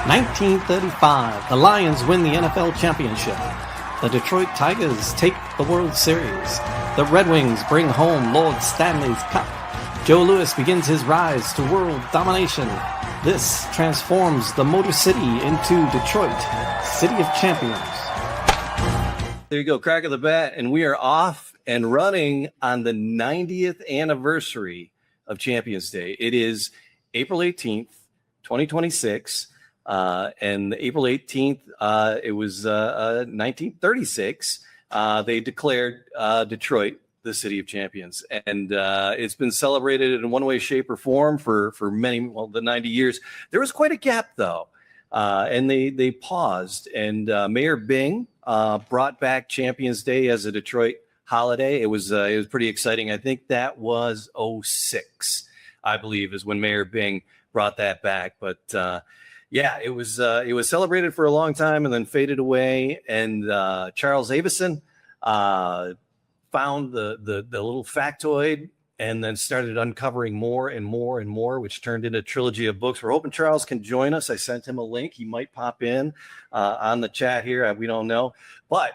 1935, the Lions win the NFL championship. The Detroit Tigers take the World Series. The Red Wings bring home Lord Stanley's Cup. Joe Louis begins his rise to world domination. This transforms the Motor City into Detroit, City of Champions. There you go, crack of the bat, and we are off and running on the 90th anniversary of Champions Day. It is April 18th, 2026, and April 18th, it was 1936, they declared Detroit the City of Champions, and it's been celebrated in one way, shape, or form for the 90 years. There was quite a gap, though, and they paused, and Mayor Bing brought back Champions Day as a Detroit holiday. It was pretty exciting. I think that was 2006, I believe, is when Mayor Bing brought that back. But it was celebrated for a long time and then faded away. And Charles Avison found the little factoid and then started uncovering more and more and more, which turned into a trilogy of books. We're hoping Charles can join us. I sent him a link. He might pop in on the chat here. We don't know. But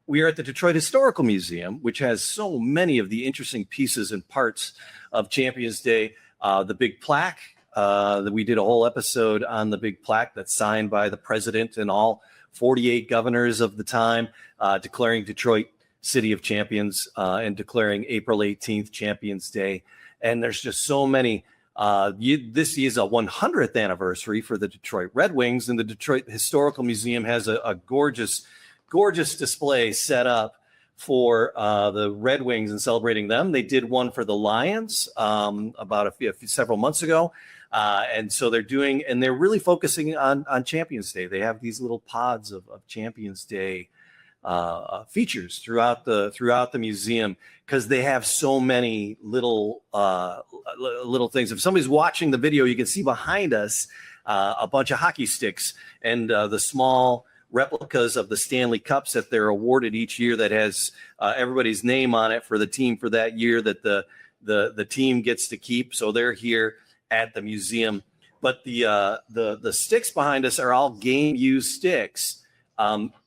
we are at the Detroit Historical Museum, which has so many of the interesting pieces and parts of Champions Day. The big plaque, we did a whole episode on the big plaque that's signed by the president and all 48 governors of the time, declaring Detroit City of Champions and declaring April 18th Champions Day. And there's just so many. This is a 100th anniversary for the Detroit Red Wings, and the Detroit Historical Museum has a gorgeous display set up for the Red Wings and celebrating them. They did one for the Lions about several months ago. And so they're really focusing on Champions Day. They have these little pods of Champions Day features throughout the museum, because they have so many little things. If somebody's watching the video, you can see behind us a bunch of hockey sticks and the small replicas of the Stanley Cups that they're awarded each year that has everybody's name on it for the team for that year that the team gets to keep. So they're here at the museum. But the sticks behind us are all game used sticks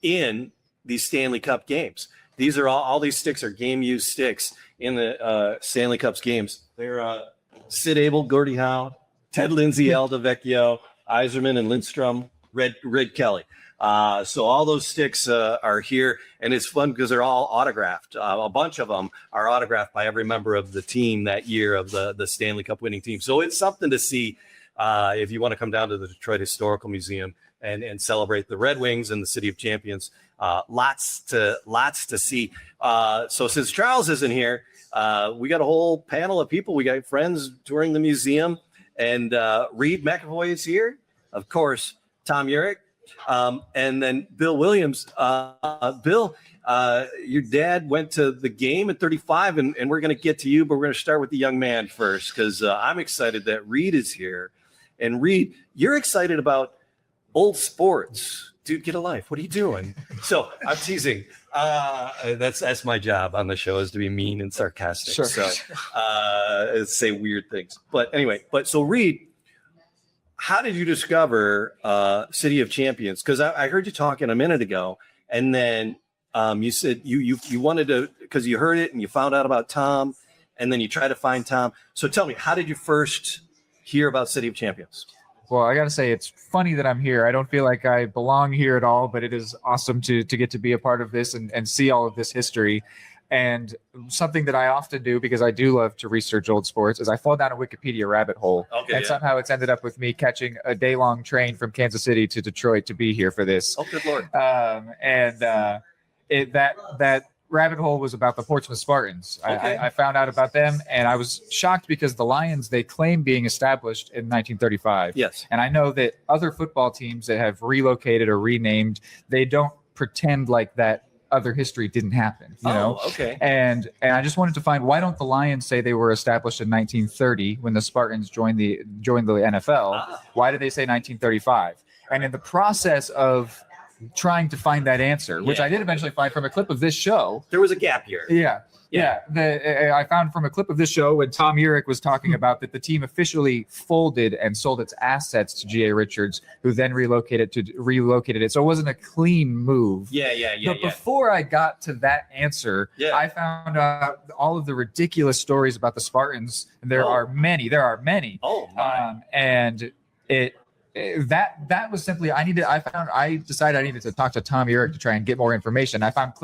in these Stanley Cup games. These are all these sticks are game used sticks in the Stanley Cups games. They're Sid Abel, Gordie Howe, Ted Lindsay, Alda Vecchio, Yzerman, and Lindstrom, Red Kelly. So all those sticks are here, and it's fun because they're all autographed. A bunch of them are autographed by every member of the team that year of the Stanley Cup winning team. So it's something to see if you want to come down to the Detroit Historical Museum and celebrate the Red Wings and the City of Champions. Lots to see. So since Charles isn't here, we got a whole panel of people. We got friends touring the museum, and Reed McAvoy is here, of course, Tom Urich. And then Bill Williams. Bill, your dad went to the game at 35, and we're going to get to you, but we're going to start with the young man first, because I'm excited that Reed is here. And Reed, you're excited about old sports. Dude, get a life. What are you doing? So I'm teasing. That's my job on the show, is to be mean and sarcastic. Sure. So say weird things. But anyway, so Reed, how did you discover City of Champions? Because I heard you talking a minute ago, and then you said you wanted to, because you heard it and you found out about Tom, and then you tried to find Tom. So tell me, how did you first hear about City of Champions? Well, I got to say, it's funny that I'm here. I don't feel like I belong here at all, but it is awesome to get to be a part of this and see all of this history. And something that I often do, because I do love to research old sports, is I fall down a Wikipedia rabbit hole. Okay, and somehow it's ended up with me catching a day-long train from Kansas City to Detroit to be here for this. Oh, good Lord. That rabbit hole was about the Portsmouth Spartans. Okay. I found out about them, and I was shocked because the Lions, they claim being established in 1935. Yes. And I know that other football teams that have relocated or renamed, they don't pretend like that other history didn't happen, you know? Okay. And I just wanted to find, why don't the Lions say they were established in 1930 when the Spartans joined the NFL? Why did they say 1935? And in the process of trying to find that answer, which I did eventually find from a clip of this show, there was a gap here. Yeah. Yeah, I found from a clip of this show when Tom Urich was talking about that the team officially folded and sold its assets to G.A. Richards, who then relocated it. So it wasn't a clean move. Yeah. But before I got to that answer, I found out all of the ridiculous stories about the Spartans. There are many. Oh my! And that was simply I decided I needed to talk to Tom Urich to try and get more information. I found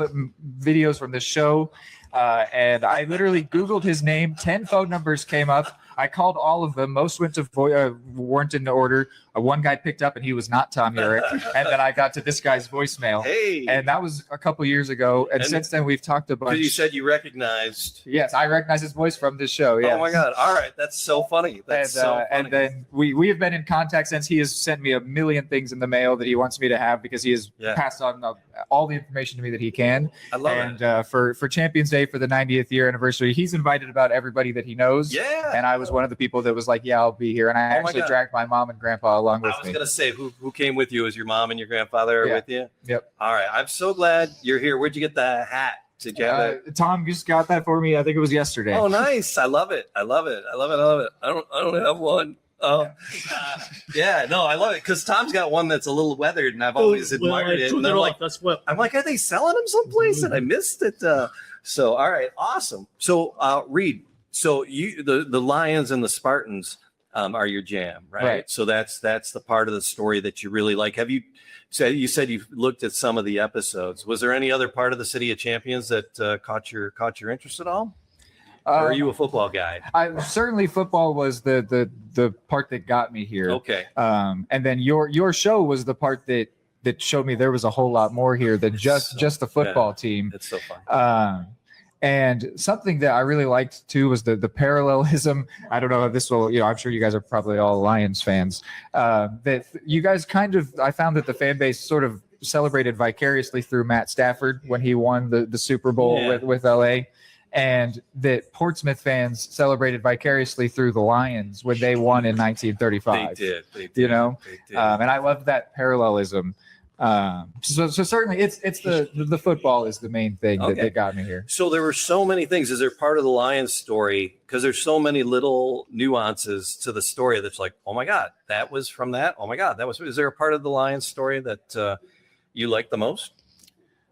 videos from this show. And I literally Googled his name. 10 phone numbers came up. I called all of them. Most weren't in order. One guy picked up, and he was not Tom Urich. And then I got to this guy's voicemail. Hey, and that was a couple years ago. And since then, we've talked a bunch. You said you recognized. Yes, I recognize his voice from this show. Yes. Oh my God! All right, that's so funny. That's so funny. And then we have been in contact since. He has sent me a million things in the mail that he wants me to have because he has passed on all the information to me that he can. I love it. And for Champions Day for the 90th year anniversary, he's invited about everybody that he knows. Yeah. And I was one of the people that was like, "Yeah, I'll be here." And I actually dragged my mom and grandpa along with me. I was gonna say, who came with you? Was your mom and your grandfather with you? Yep. All right. I'm so glad you're here. Where'd you get the hat? Did you have it? Tom just got that for me. I think it was yesterday. Oh, nice. I love it. I don't have one. Yeah, no, I love it because Tom's got one that's a little weathered, and I've always admired it. And I'm like, are they selling them someplace? And I missed it. So, all right, awesome. So, Reed, so the Lions and the Spartans are your jam, right? So that's the part of the story that you really like. You said you've looked at some of the episodes. Was there any other part of the City of Champions that caught your interest at all? Or are you a football guy? Certainly football was the part that got me here. Okay. And then your show was the part that showed me there was a whole lot more here than just the football team. It's so fun. And something that I really liked too was the parallelism. I don't know if this will, I'm sure you guys are probably all Lions fans. That you guys I found that the fan base sort of celebrated vicariously through Matt Stafford when he won the Super Bowl with LA. And that Portsmouth fans celebrated vicariously through the Lions when they won in 1935. They did. They did. And I love that parallelism. So certainly it's the football is the main thing that got me here. So there were so many things. Is there part of the Lions story? Because there's so many little nuances to the story that's like, oh my God, that was from that. Oh my God, is there a part of the Lions story that you like the most?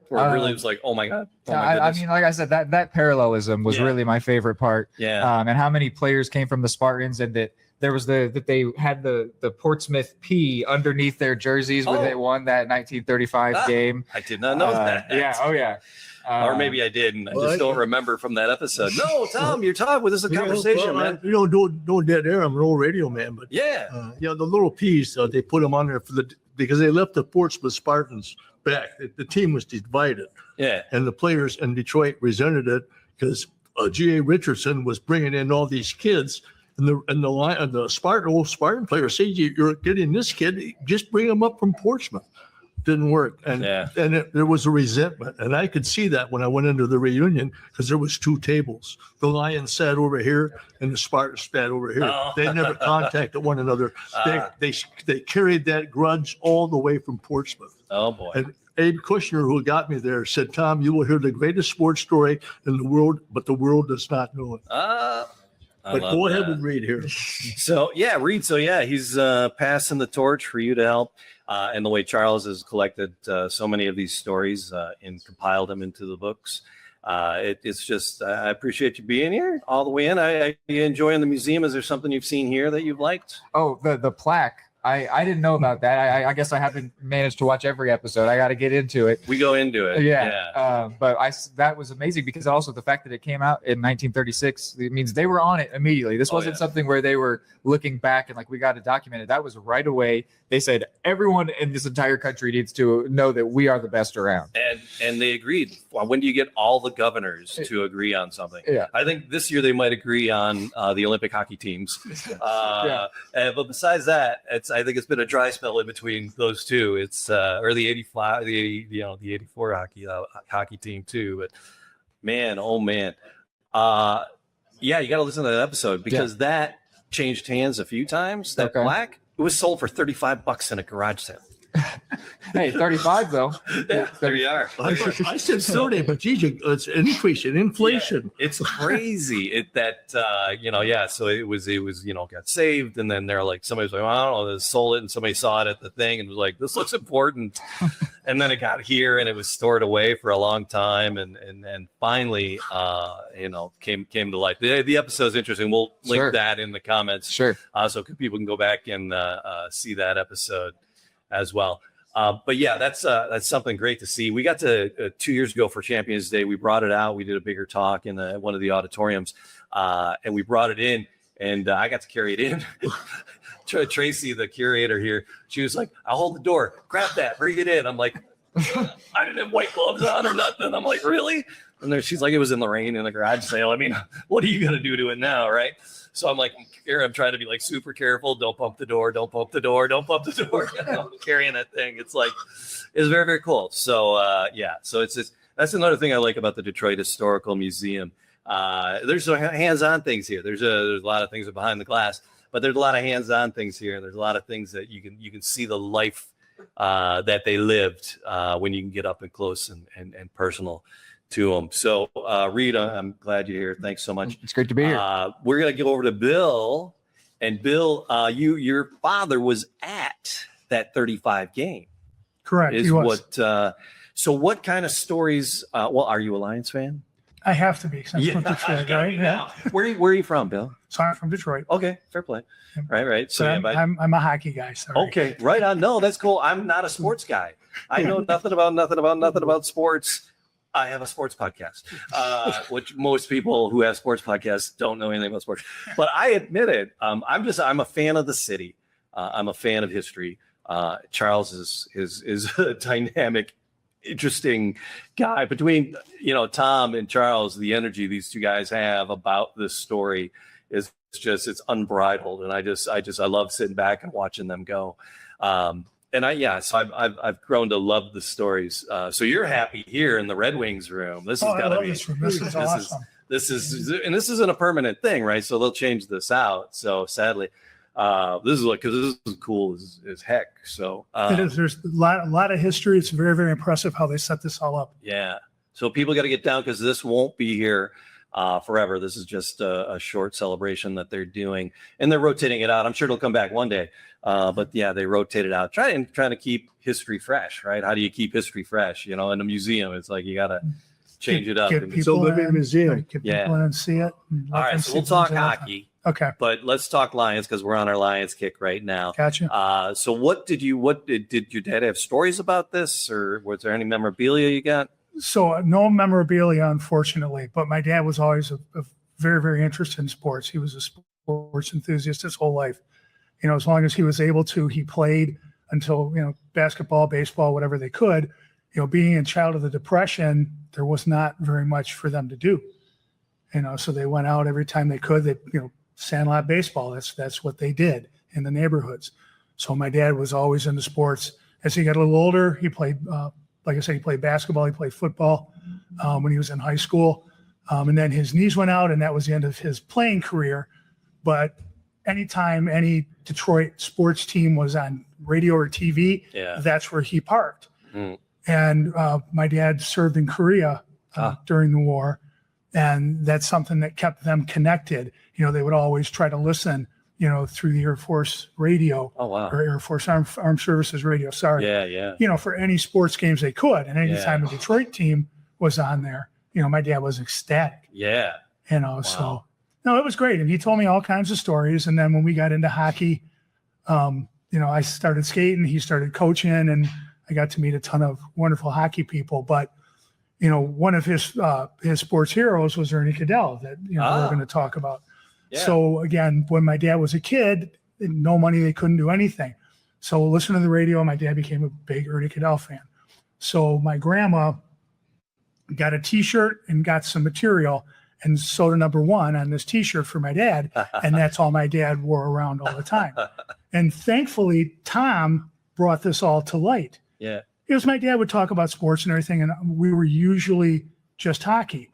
Or it really was like, oh my God. Oh my I mean, like I said, that parallelism was really my favorite part. Yeah. And how many players came from the Spartans, and that there was that they had the Portsmouth P underneath their jerseys when they won that 1935 game. I did not know that. Yeah. Oh yeah. Or maybe I did, and I just don't remember from that episode. No, Tom, you're talking with us a conversation, man. Don't dead air. I'm an old radio man, but yeah, the little P's they put them on there because they left the Portsmouth Spartans back. The team was divided. Yeah, and the players in Detroit resented it because G.A. Richardson was bringing in all these kids, and the Spartan players say, "You're getting this kid. Just bring him up from Portsmouth." Didn't work, and there was a resentment, and I could see that when I went into the reunion because there was two tables. The Lions sat over here, and the Spartans sat over here. Oh. They never contacted one another. They carried that grudge all the way from Portsmouth. Oh boy! And Abe Kushner, who got me there, said, "Tom, you will hear the greatest sports story in the world, but the world does not know it." But go ahead and read here. So Reed. So he's passing the torch for you to help. And the way Charles has collected so many of these stories and compiled them into the books. It's just, I appreciate you being here all the way in. Are you enjoying the museum? Is there something you've seen here that you've liked? Oh, the plaque. I didn't know about that. I guess I haven't managed to watch every episode. I got to get into it. We go into it. Yeah. But that was amazing because also the fact that it came out in 1936, it means they were on it immediately. This wasn't something where they were looking back and like, we got to document it. That was right away. They said, everyone in this entire country needs to know that we are the best around. And they agreed. Well, when do you get all the governors to agree on something? Yeah. I think this year they might agree on the Olympic hockey teams. But besides that, I think it's been a dry spell in between those two. It's or the 85, the 84 hockey team too. But man, oh man, you got to listen to that episode because that changed hands a few times. That plaque, it was sold for $35 in a garage sale. Hey, 35 though. Yeah, there you are. I said 30, but geez, it's an increase in inflation. Yeah, it's crazy. So it was, got saved. And then they're like, somebody was like, well, I don't know, they sold it. And somebody saw it at the thing and was like, this looks important. And then it got here and it was stored away for a long time. And finally, came to light. The episode's interesting. We'll link that in the comments. Sure. So people can go back and see that episode as well. But yeah, that's something great to see. We got to 2 years ago for Champions Day. We brought it out. We did a bigger talk in one of the auditoriums, and we brought it in, and I got to carry it in. Tracy, the curator here, she was like, "I'll hold the door. Grab that. Bring it in." I'm like, I didn't have white gloves on or nothing. I'm like, really? And then she's like, it was in the rain in the garage sale. I mean, what are you gonna do to it now, right? So I'm like, I'm trying to be like super careful. Don't bump the door. Don't bump the door. Don't bump the door. I'm carrying that thing. It's very, very cool. So so that's another thing I like about the Detroit Historical Museum. There's some hands-on things here. There's a lot of things behind the glass, but there's a lot of hands-on things here. There's a lot of things that you can see the life that they lived when you can get up and close and personal to them. So Rita, I'm glad you're here. Thanks so much. It's great to be here. We're going to go over to Bill, and Bill, your father was at that 35 game. Correct. He was. So what kind of stories, are you a Lions fan? I have to be, because I'm from Detroit, right? Yeah. Where are you from, Bill? So I'm from Detroit. Okay, fair play. Right. So I'm a hockey guy. Sorry. Okay, right on. No, that's cool. I'm not a sports guy. I know nothing about sports. I have a sports podcast, which most people who have sports podcasts don't know anything about sports. But I admit it. I'm a fan of the city. I'm a fan of history. Charles is a dynamic, interesting guy. Between Tom and Charles, the energy these two guys have about this story is it's unbridled, and I love sitting back and watching them go. So I've grown to love the stories. So you're happy here in the Red Wings room. This has got to be. This is awesome. This isn't a permanent thing, right? So they'll change this out. So sadly, this is cool as heck. So it is. There's a lot of history. It's very, very impressive how they set this all up. Yeah. So people got to get down, because this won't be here forever. This is just a short celebration that they're doing, and they're rotating it out. I'm sure it'll come back one day. But yeah, they rotate it out, trying to keep history fresh, right? How do you keep history fresh? In a museum, it's like you got to change it up. So live in a museum. Get people in and see it. All right, so we'll talk hockey. Okay. But let's talk Lions, because we're on our Lions kick right now. Gotcha. So did your dad have stories about this, or was there any memorabilia you got? So no memorabilia, unfortunately, but my dad was always a very, very interested in sports. He was a sports enthusiast his whole life. As long as he was able to, he played until, basketball, baseball, whatever they could. Being a child of the Depression, there was not very much for them to do. So they went out every time they could. They, sandlot baseball, that's what they did in the neighborhoods. So my dad was always into sports. As he got a little older, he played, like I said, he played basketball, he played football when he was in high school. And then his knees went out, and that was the end of his playing career. But anytime any Detroit sports team was on radio or TV, that's where he parked. Mm. And my dad served in Korea during the war, and that's something that kept them connected. They would always try to listen, through the Air Force radio. Oh, wow. Or Air Force Armed Services radio. Sorry. Yeah. For any sports games they could. And anytime a Detroit team was on there, my dad was ecstatic. Yeah. Wow. So, no, it was great. And he told me all kinds of stories. And then when we got into hockey, I started skating, he started coaching, and I got to meet a ton of wonderful hockey people. But, one of his sports heroes was Ernie Cadell that, we're going to talk about. Yeah. So again, when my dad was a kid, no money, they couldn't do anything. So listening to the radio, my dad became a big Ernie Cadell fan. So my grandma got a T-shirt and got some material and sewed a number 1 on this T-shirt for my dad. And that's all my dad wore around all the time. And thankfully, Tom brought this all to light. Yeah. It was my dad would talk about sports and everything, and we were usually just hockey.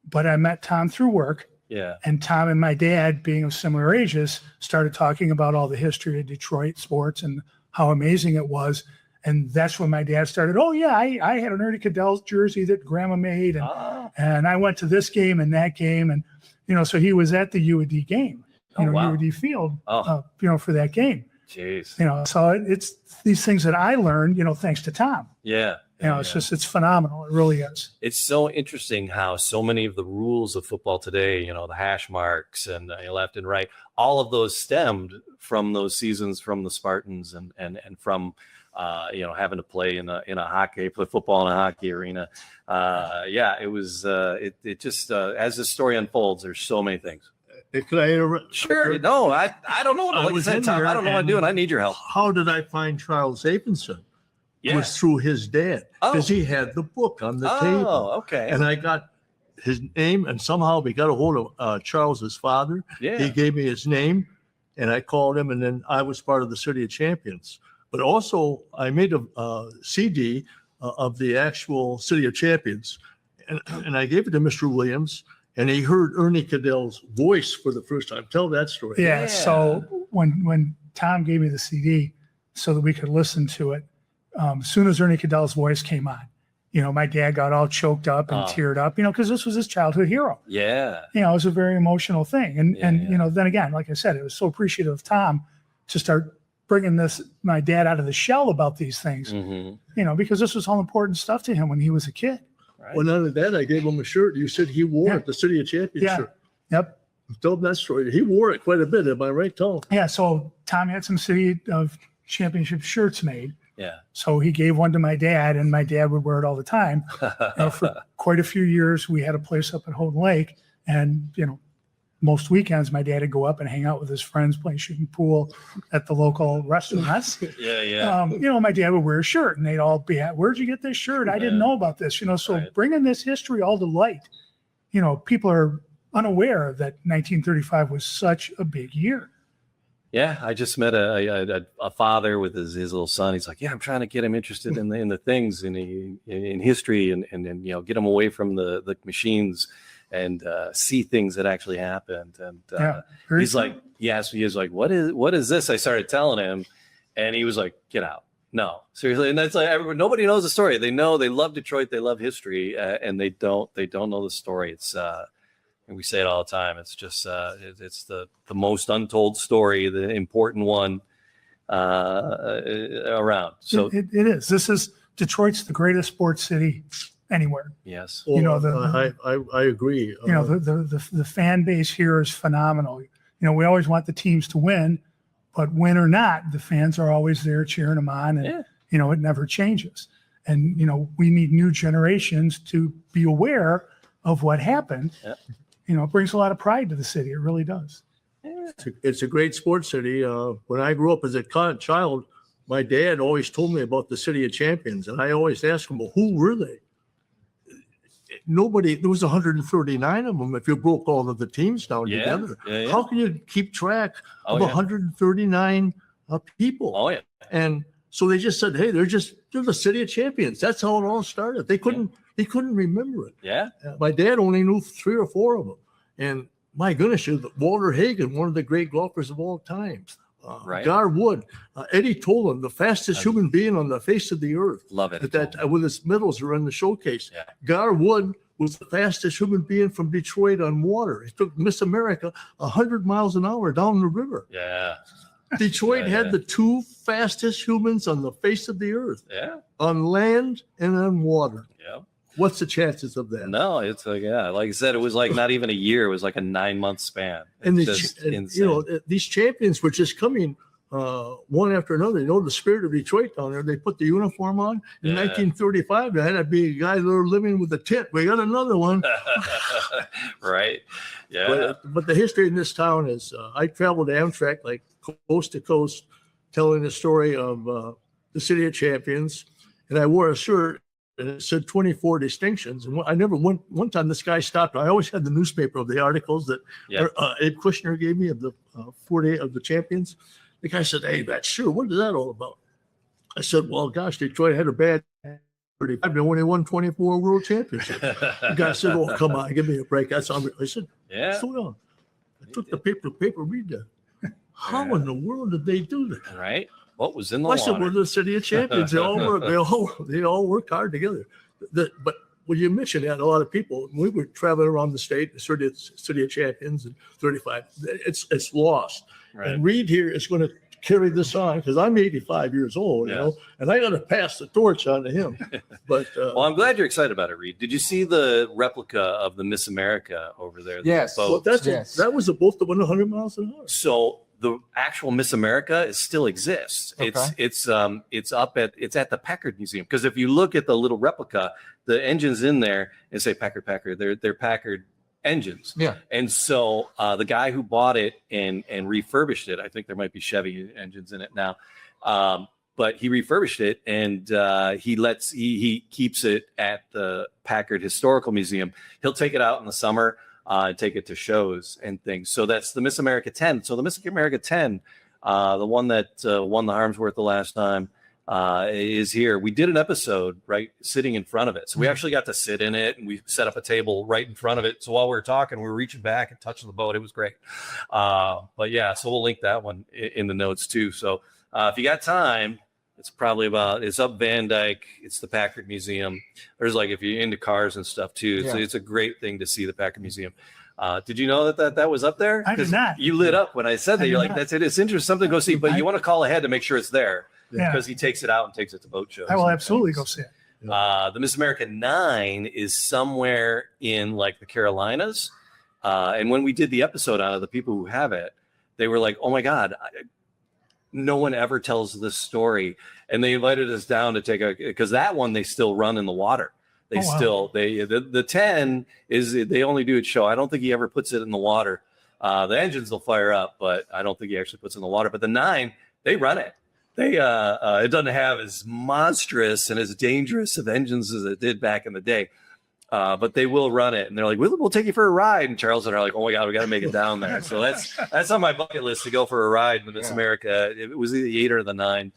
But I met Tom through work. Yeah. And Tom and my dad, being of similar ages, started talking about all the history of Detroit sports and how amazing it was. And that's when my dad started, oh, yeah, I had an Ernie Cadell's jersey that grandma made. And I went to this game and that game. And, so he was at the UAD game, UAD field, for that game. Jeez. So it's these things that I learned, thanks to Tom. Yeah. It's phenomenal. It really is. It's so interesting how so many of the rules of football today, the hash marks and left and right, all of those stemmed from those seasons from the Spartans and from, having to play in play football in a hockey arena. It was, it just, as the story unfolds, there's so many things. Could I interrupt? Sure. No, I don't know. Like I said, Tom, I don't know what I'm doing. I need your help. How did I find Charles Apinson? It was through his dad, because he had the book on the table. Oh, okay. And I got his name, and somehow we got a hold of Charles's father. Yeah. He gave me his name, and I called him, and then I was part of the City of Champions. But also, I made a CD of the actual City of Champions, and I gave it to Mr. Williams, and he heard Ernie Cadell's voice for the first time. Tell that story. Yeah. So when Tom gave me the CD so that we could listen to it, as soon as Ernie Cadell's voice came on, my dad got all choked up and teared up, because this was his childhood hero. Yeah. It was a very emotional thing. And then again, like I said, it was so appreciative of Tom to start bringing my dad out of the shell about these things, because this was all important stuff to him when he was a kid. Right. Well, none of that, I gave him a shirt. You said he wore it, the City of Champions shirt. Yep. Tell him that story. He wore it quite a bit. Am I right, Tom? Yeah. So Tom had some City of Championship shirts made. Yeah. So he gave one to my dad, and my dad would wear it all the time. For quite a few years, we had a place up at Houghton Lake, and most weekends my dad would go up and hang out with his friends, playing shooting pool at the local restaurants. My dad would wear a shirt, and they'd all be at, "Where'd you get this shirt? I didn't know about this." So bringing this history all to light, people are unaware that 1935 was such a big year. Yeah, I just met a father with his little son. He's like, I'm trying to get him interested in the things in history and get him away from the machines and see things that actually happened. And he's like, he was like, what is this? I started telling him, and he was like, get out. No, seriously. And that's like nobody knows the story. They love Detroit, they love history, and they don't know the story. It's and we say it all the time. It's just it's the most untold story, the important one around. So it is. Detroit's the greatest sports city anywhere. Yes. I agree. The fan base here is phenomenal. We always want the teams to win, but win or not, the fans are always there cheering them on, and it never changes. And we need new generations to be aware of what happened. Yeah. It brings a lot of pride to the city. It really does. It's a great sports city. When I grew up as a child, my dad always told me about the City of Champions, and I always asked him, well, who were they? There was 139 of them if you broke all of the teams down together. Yeah. How can you keep track of 139 people? Oh, yeah. And so they just said, hey, they're the City of Champions. That's how it all started. They couldn't remember it. Yeah. My dad only knew 3 or 4 of them. And my goodness, Walter Hagen, one of the great golfers of all time. Gar Wood, Eddie Tolan, the fastest human being on the face of the earth. Love it. When his medals are in the showcase. Yeah. Gar Wood was the fastest human being from Detroit on water. He took Miss America 100 miles an hour down the river. Yeah. Detroit had the 2 fastest humans on the face of the earth. Yeah. On land and on water. Yeah. What's the chances of that? No, it's like I said, it was like not even a year. It was like a 9-month span. And these champions were just coming one after another. The spirit of Detroit down there. They put the uniform on. In 1935, there had to be a guy there living with a tent. We got another one. Right. Yeah. But the history in this town is I traveled Amtrak like coast to coast, telling the story of the City of Champions, and I wore a shirt. And it said 24 distinctions. And I never went. One time this guy stopped. I always had the newspaper of the articles that Ed Kushner gave me of the 40 of the champions. The guy said, hey, that's sure. What is that all about? I said, well, gosh, Detroit had a bad 35. They only won 24 world championships. The guy said, oh, come on, give me a break. That's unreal. I said, what's going on? I took the paper, read that. How in the world did they do that? Right. what was in the I said, water. we're the city of champions. They all work hard together. But when you mention that, a lot of people, we were traveling around the state, the city of champions and 35, it's lost. Right. And Reed here is going to carry this on because I'm 85 years old, you know, and I got to pass the torch on to him. But well, I'm glad you're excited about it, Reed. Did you see the replica of the Miss America over there? Yes. Boat? well, that was a boat that went 100 miles an hour. So the actual Miss America still exists. Okay. It's at the Packard Museum, because if you look at the little replica, the engines in there and say Packard, they're Packard engines. Yeah. And so the guy who bought it and refurbished it, I think there might be Chevy engines in it now, but he refurbished it, and he keeps it at the Packard Historical Museum. He'll take it out in the summer. Take it to shows and things. So that's the Miss America 10. So the Miss America 10, the one that won the Harmsworth the last time, is here. We did an episode, right, sitting in front of it. So we actually got to sit in it, and we set up a table right in front of it. So while we were talking, we were reaching back and touching the boat. It was great. But yeah, so we'll link that one in the notes too. So if you got time, it's up Van Dyke. It's the Packard Museum. There's if you're into cars and stuff too, it's a great thing to see the Packard Museum. Did you know that was up there? I did not. You lit up when I said that. You're like, that's it. It's interesting. Something to go see, but you want to call ahead to make sure it's there, because he takes it out and takes it to boat shows. I will absolutely go see it. The Miss America 9 is somewhere in the Carolinas. And when we did the episode on it, the people who have it, they were like, oh my God, no one ever tells this story. And they invited us down to because that one they still run in the water. The 10 is, they only do it show. I don't think he ever puts it in the water. The engines will fire up, but I don't think he actually puts it in the water. But the 9, they run it. It doesn't have as monstrous and as dangerous of engines as it did back in the day. But they will run it, and they're like, we'll take you for a ride. And Charles and I are like, oh my God, we got to make it down there. So that's on my bucket list, to go for a ride in the Miss America. It was the 8 or the 9.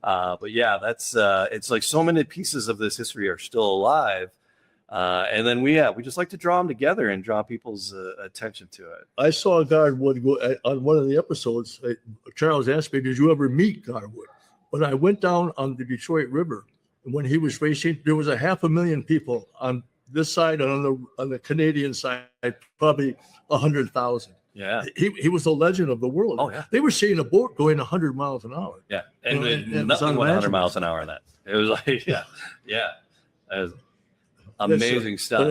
But yeah, that's it's so many pieces of this history are still alive. And then we just like to draw them together and draw people's attention to it. I saw Garwood go on one of the episodes. Charles asked me, did you ever meet Garwood? When I went down on the Detroit River, and when he was racing, there was 500,000 people on this side, and on the Canadian side, probably 100,000. Yeah, he was a legend of the world. Oh yeah, they were seeing a boat going 100 miles an hour. Yeah, and nothing went 100 miles an hour in that. It was amazing stuff.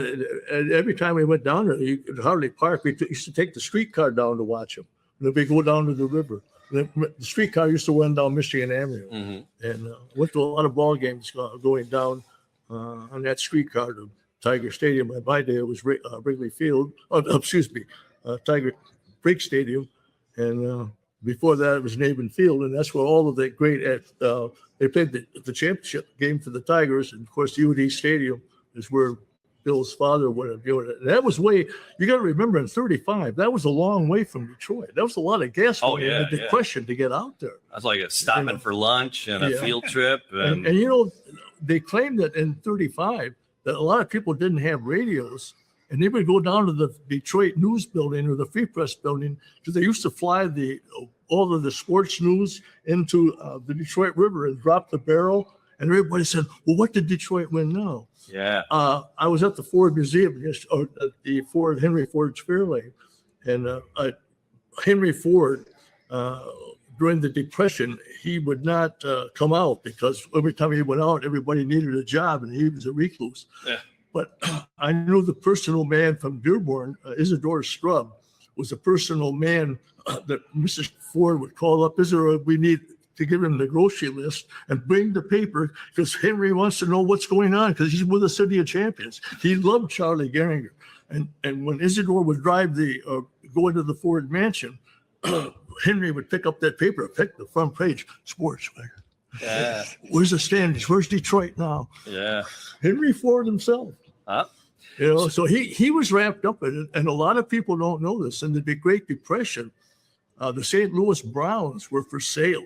And every time we went down there, you could hardly park. We used to take the streetcar down to watch them. And then we go down to the river. The streetcar used to run down Michigan Avenue, and went to a lot of ball games going down on that streetcar to Tiger Stadium. By my day, it was Wrigley Field. Tiger Brake Stadium, and before that, it was Navin Field, and that's where all of the great. They played the championship game for the Tigers, and of course, UD Stadium is where Bill's father would have given it. And that was way. You got to remember, in '35, that was a long way from Detroit. That was a lot of gas money and the question to get out there. That's like a stopping for lunch and a field trip, and they claimed that in '35 that a lot of people didn't have radios. And they would go down to the Detroit News Building or the Free Press Building, because they used to fly all of the sports news into the Detroit River and drop the barrel. And everybody said, well, what did Detroit win now? Yeah. I was at the Ford Museum, or at the Henry Ford's Fairlane. And Henry Ford, during the Depression, he would not come out, because every time he went out, everybody needed a job, and he was a recluse. Yeah. But I knew the personal man from Dearborn, Isidore Strub, was a personal man that Mrs. Ford would call up. Isidore, we need to give him the grocery list and bring the paper, because Henry wants to know what's going on, because he's with the City of Champions. He loved Charlie Gehringer. And when Isidore would drive go into the Ford mansion, Henry would pick up that paper, pick the front page, sports. Yeah. Where's the standings? Where's Detroit now? Yeah. Henry Ford himself. So he was wrapped up in it, and a lot of people don't know this. In the Great Depression, the St. Louis Browns were for sale,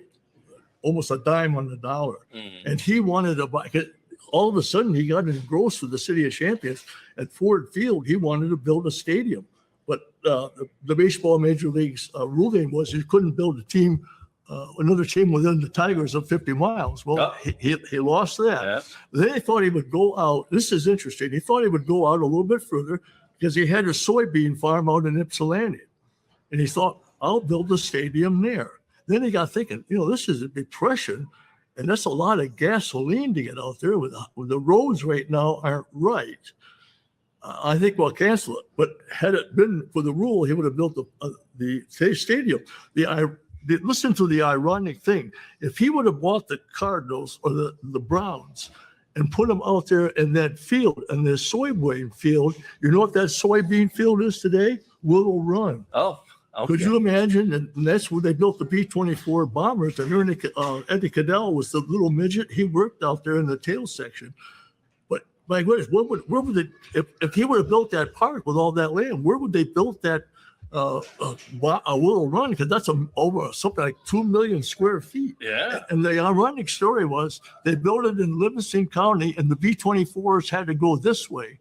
almost a dime on the dollar, and he wanted to buy it. All of a sudden, he got engrossed with the City of Champions at Ford Field. He wanted to build a stadium, but the baseball major league's ruling was you couldn't build a team another team within the Tigers of 50 miles. Well, he lost that. Yeah. Then he thought he would go out. This is interesting. He thought he would go out a little bit further because he had a soybean farm out in Ypsilanti. And he thought, I'll build a stadium there. Then he got thinking, this is a depression, and that's a lot of gasoline to get out there with the roads right now aren't right. I think we'll cancel it. But had it been for the rule, he would have built the stadium. Listen to the ironic thing. If he would have bought the Cardinals or the Browns and put them out there in that field, in this soybean field, you know what that soybean field is today? Willow Run. Oh, okay. Could you imagine? And that's where they built the B-24 bombers. And Eddie Cadell was the little midget. He worked out there in the tail section. But my goodness, where would they, if he would have built that park with all that land, where would they built that Willow Run? Because that's over something like 2 million square feet. Yeah. And the ironic story was they built it in Livingston County, and the B-24s had to go this way.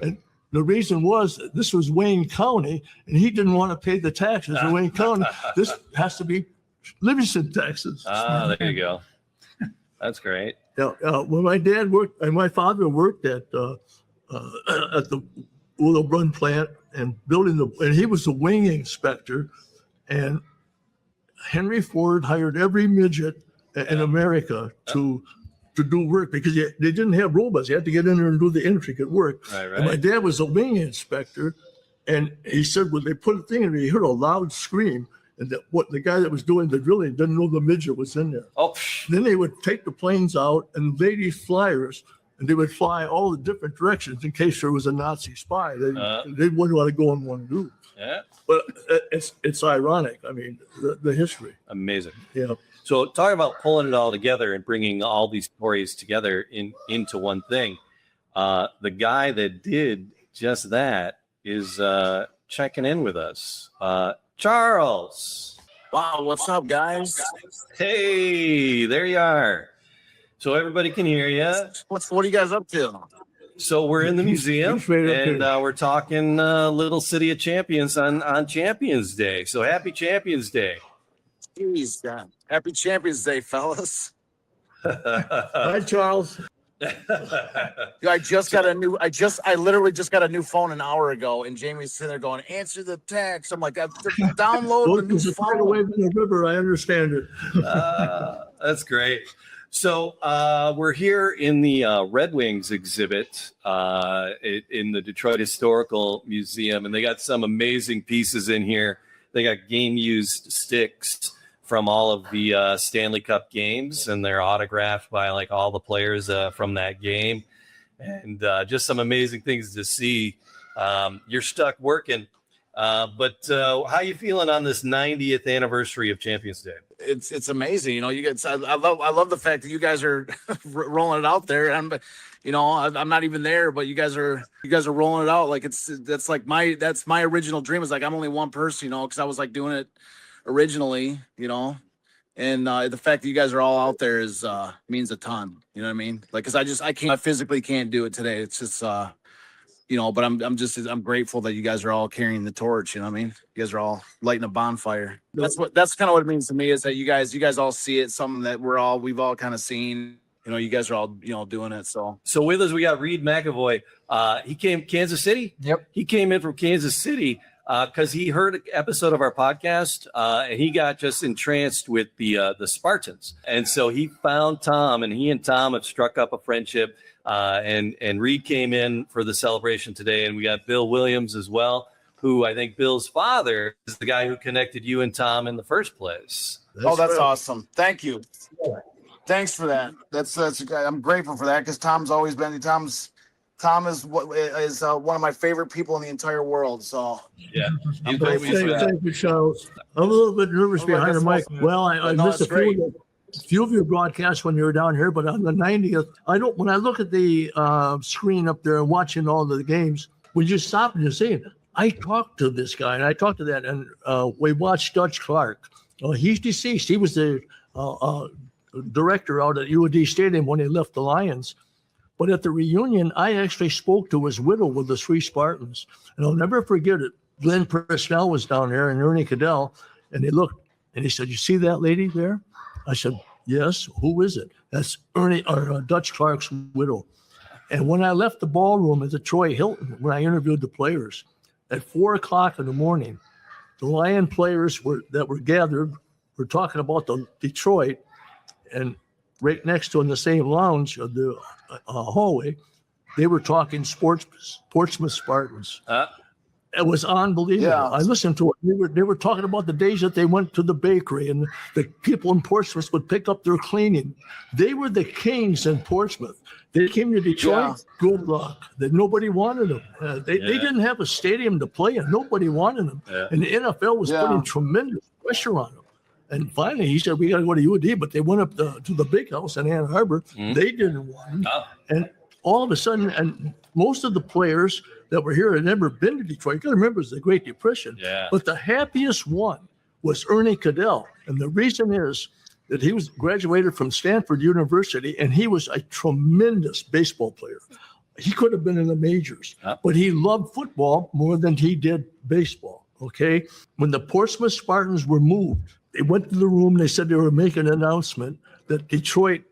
And the reason was this was Wayne County, and he didn't want to pay the taxes in Wayne County. This has to be Livingston, Texas. Ah, there you go. That's great. Yeah, when my dad worked and my father worked at the Willow Run plant and and he was the wing inspector, and Henry Ford hired every midget in America to do work because they didn't have robots. You had to get in there and do the intricate work. Right. And my dad was a wing inspector, and he said when they put a thing in there, he heard a loud scream, and the guy that was doing the drilling didn't know the midget was in there. Oh, Then they would take the planes out and lady flyers, and they would fly all the different directions in case there was a Nazi spy. They wouldn't want to go in one group. yeah. But it's ironic. I mean, the history. Amazing. Yeah. So talking about pulling it all together and bringing all these stories together into one thing. The guy that did just that is checking in with us. Charles. Wow, what's up, guys? Hey, there you are. So everybody can hear you. What are you guys up to? So we're in the museum, He's right up and here. we're talking Little City of Champions on Champions Day. So happy Champions Day. Jeez, God. Happy Champions Day, fellas. Hi, Charles. I literally just got a new phone an hour ago, and Jamie's sitting there going, answer the text. I'm like, I've downloaded a new It's right away phone. from the river. I understand it. That's great. So we're here in the Red Wings exhibit in the Detroit Historical Museum, and they got some amazing pieces in here. They got game-used sticks from all of the Stanley Cup games, and they're autographed by like all the players from that game, and just some amazing things to see. You're stuck working, but how you feeling on this 90th anniversary of Champions Day? It's amazing, you guys. I love the fact that you guys are rolling it out there. I'm not even there, but you guys are rolling it out like that's my original dream. Is like I'm only one person, because I was like doing it originally, and the fact that you guys are all out there is means a ton. You know what I mean? Like, because I physically can't do it today. It's just but I'm grateful that you guys are all carrying the torch. You know what I mean? You guys are all lighting a bonfire. That's kind of what it means to me, is that you guys all see it. Something that we've all kind of seen. You guys are all doing it. So with us we got Reed McAvoy. He came Kansas City. Yep. He came in from Kansas City because he heard an episode of our podcast and he got just entranced with the Spartans. And so he found Tom, and he and Tom have struck up a friendship. And Reed came in for the celebration today, and we got Bill Williams as well, who I think Bill's father is the guy who connected you and Tom in the first place. that's awesome. Thank you. Thanks for that. That's I'm grateful for that, because Tom is one of my favorite people in the entire world. So Yeah. He's Thank you, Charles. I'm a little bit nervous behind the mic. Well, I missed a few of your broadcasts when you were down here, but on the 90th, when I look at the screen up there and watching all the games, when you stop and you're saying, I talked to this guy, and I talked to that, and we watched Dutch Clark. He's deceased. He was the director out at UD Stadium when he left the Lions. But at the reunion, I actually spoke to his widow with the 3 Spartans. And I'll never forget it. Glenn Presnell was down there and Ernie Cadell, and they looked And he said, "You see that lady there?" I said, "Yes." "Who is it?" "That's Ernie, or Dutch Clark's widow." And when I left the ballroom at the Troy Hilton, when I interviewed the players, at 4:00 in the morning, the Lion players that were gathered were talking about the Detroit, and right next to in the same lounge of the hallway, they were talking Portsmouth Spartans. It was unbelievable. Yeah. I listened to it. They were talking about the days that they went to the bakery and the people in Portsmouth would pick up their cleaning. They were the kings in Portsmouth. They came to Detroit. Yeah. Good luck. That nobody wanted them. They didn't have a stadium to play in. Nobody wanted them. Yeah. And the NFL was putting tremendous pressure on them. And finally, he said, "We got to go to UD." But they went up to the big house in Ann Arbor. They didn't want them. Oh. And all of a sudden, and most of the players that were here had never been to Detroit. You got to remember, it's the Great Depression. Yeah. But the happiest one was Ernie Cadell. And the reason is that he was graduated from Stanford University, and he was a tremendous baseball player. He could have been in the majors, but he loved football more than he did baseball, okay? When the Portsmouth Spartans were moved, they went to the room, they said they were making an announcement that Detroit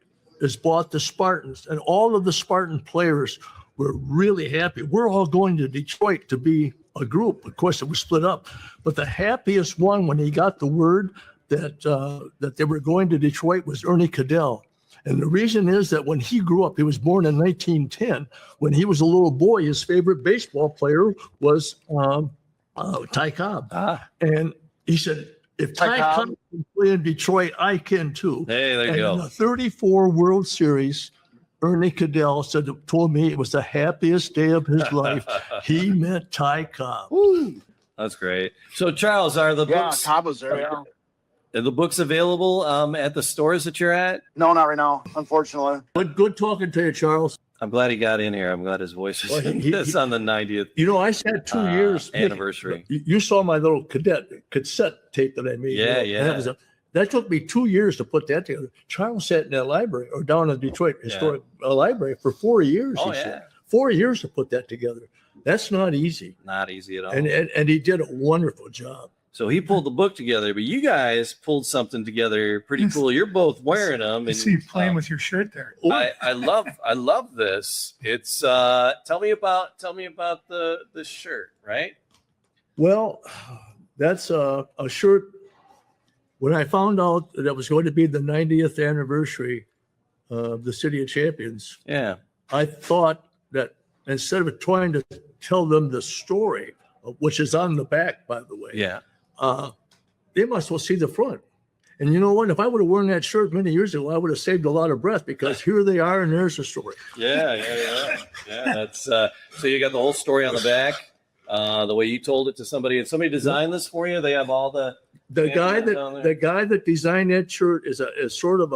has bought the Spartans, and all of the Spartan players were really happy. We're all going to Detroit to be a group. Of course, it was split up, but the happiest one when he got the word that they were going to Detroit was Ernie Cadell. And the reason is that when he grew up, he was born in 1910. When he was a little boy, his favorite baseball player was Ty Cobb. And he said, "If Ty Cobb can play in Detroit, I can too." Hey, there you go. In the 34 World Series, Ernie Cadell told me it was the happiest day of his life. He met Ty Cobb. That's great. So, Charles, are the books? Cobb was there. Yeah. Are the books available at the stores that you're at? No, not right now, unfortunately. Good talking to you, Charles. I'm glad he got in here. I'm glad his voice is Well, on the 90th You know, I sat 2 years. anniversary. You saw my little cassette tape that I made. Yeah, you know, yeah. That took me 2 years to put that together. Charles sat in that library or down in the Detroit Historic Library for 4 years. Oh, he yeah. said. 4 years to put that together. That's not easy. Not easy at all. And he did a wonderful job. So he pulled the book together, but you guys pulled something together pretty cool. You're both wearing them. I And, see you playing with your shirt there. I love this. It's tell me about the shirt, right? Well, that's a shirt. When I found out that it was going to be the 90th anniversary of the City of Champions, Yeah. I thought that instead of trying to tell them the story, which is on the back, by the way, Yeah. they must as well see the front. And you know what? If I would have worn that shirt many years ago, I would have saved a lot of breath because here they are and there's the story. Yeah. That's so you got the whole story on the back, the way you told it to somebody, and somebody designed this for you. They have all the guy that designed that shirt is sort of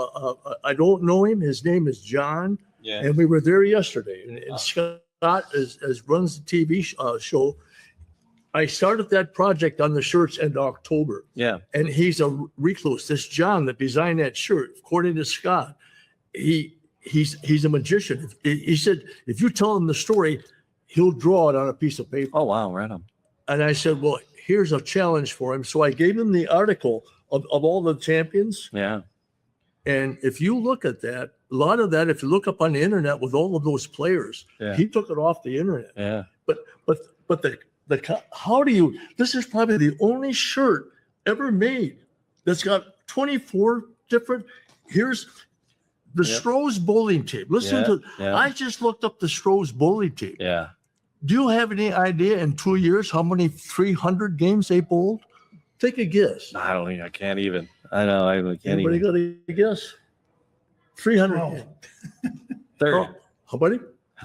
I don't know him. His name is John. Yeah. And we were there yesterday. And Scott runs the TV show. I started that project on the shirts in October. Yeah. And he's a recluse. This John that designed that shirt, according to Scott, he's a magician. He said, if you tell him the story, he'll draw it on a piece of paper. Oh, wow. Right on. And I said, well, here's a challenge for him. So I gave him the article of all the champions. Yeah. And if you look at that, a lot of that, if you look up on the internet with all of those players, he took it off the internet. Yeah. But how do you, this is probably the only shirt ever made that's got 24 different, here's the Stroh's bowling tape. I just looked up the Stroh's bowling tape. Yeah. Do you have any idea in 2 years how many 300 games they bowled? Take a guess. I don't think I can't even. I know. I can't Anybody even. got a guess? 300. Oh. 30. How about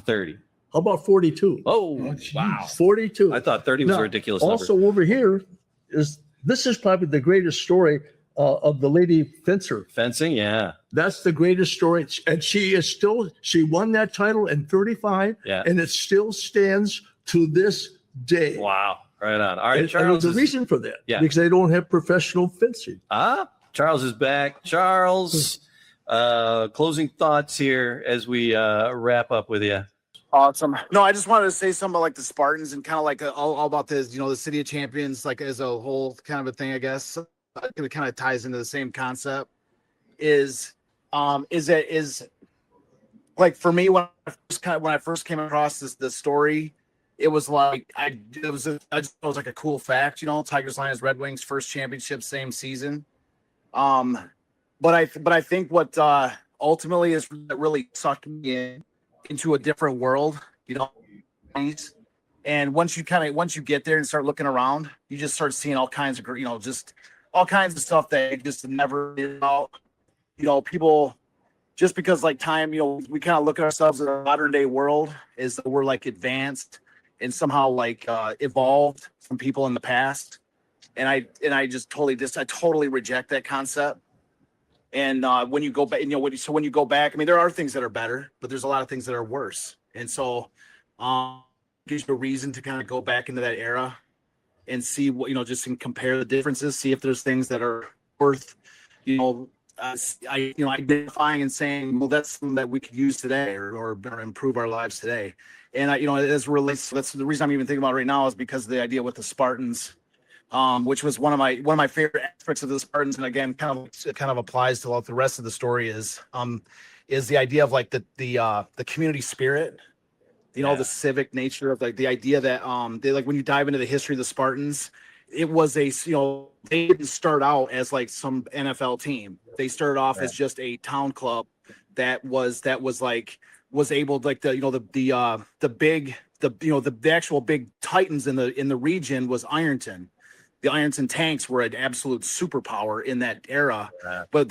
30. How about 42? Oh, wow. 42. I thought 30 was Now, a ridiculous also number. over here is probably the greatest story of the lady fencer. Fencing, yeah. That's the greatest story. And she won that title in 35 Yeah. and it still stands to this day. Wow. Right on. All right, And Charles. there's a reason for that. Yeah. Because they don't have professional fencing. Charles is back. Charles, closing thoughts here as we wrap up with you. Awesome. No, I just wanted to say something about like the Spartans and kind of like all about this, the City of Champions, like as a whole kind of a thing, I guess. it kind of ties into the same concept is like for me when I first came across the story, it was like I just thought it was like a cool fact, Tigers, Lions, Red Wings first championship same season. But I think what ultimately is that really sucked me into a different world, and once you get there and start looking around, you just start seeing all kinds of just all kinds of stuff that you just never did about. People, just because like time, we kind of look at ourselves in a modern day world as that we're like advanced and somehow like evolved from people in the past. And I just totally reject that concept. And when you go back, when you go back, I mean, there are things that are better, but there's a lot of things that are worse. And so gives you a reason to kind of go back into that era and see what, just compare the differences, see if there's things that are worth, identifying and saying, well, that's something that we could use today or improve our lives today. And as relates, that's the reason I'm even thinking about it right now is because of the idea with the Spartans, which was one of my favorite aspects of the Spartans. And again, it kind of applies to the rest of the story is the idea of like the community spirit, the civic nature of like the idea that they like when you dive into the history of the Spartans, it was they didn't start out as like some NFL team. They started off as just a town club that was able like the actual big titans in the region was Ironton. The Ironton Tanks were an absolute superpower in that era, but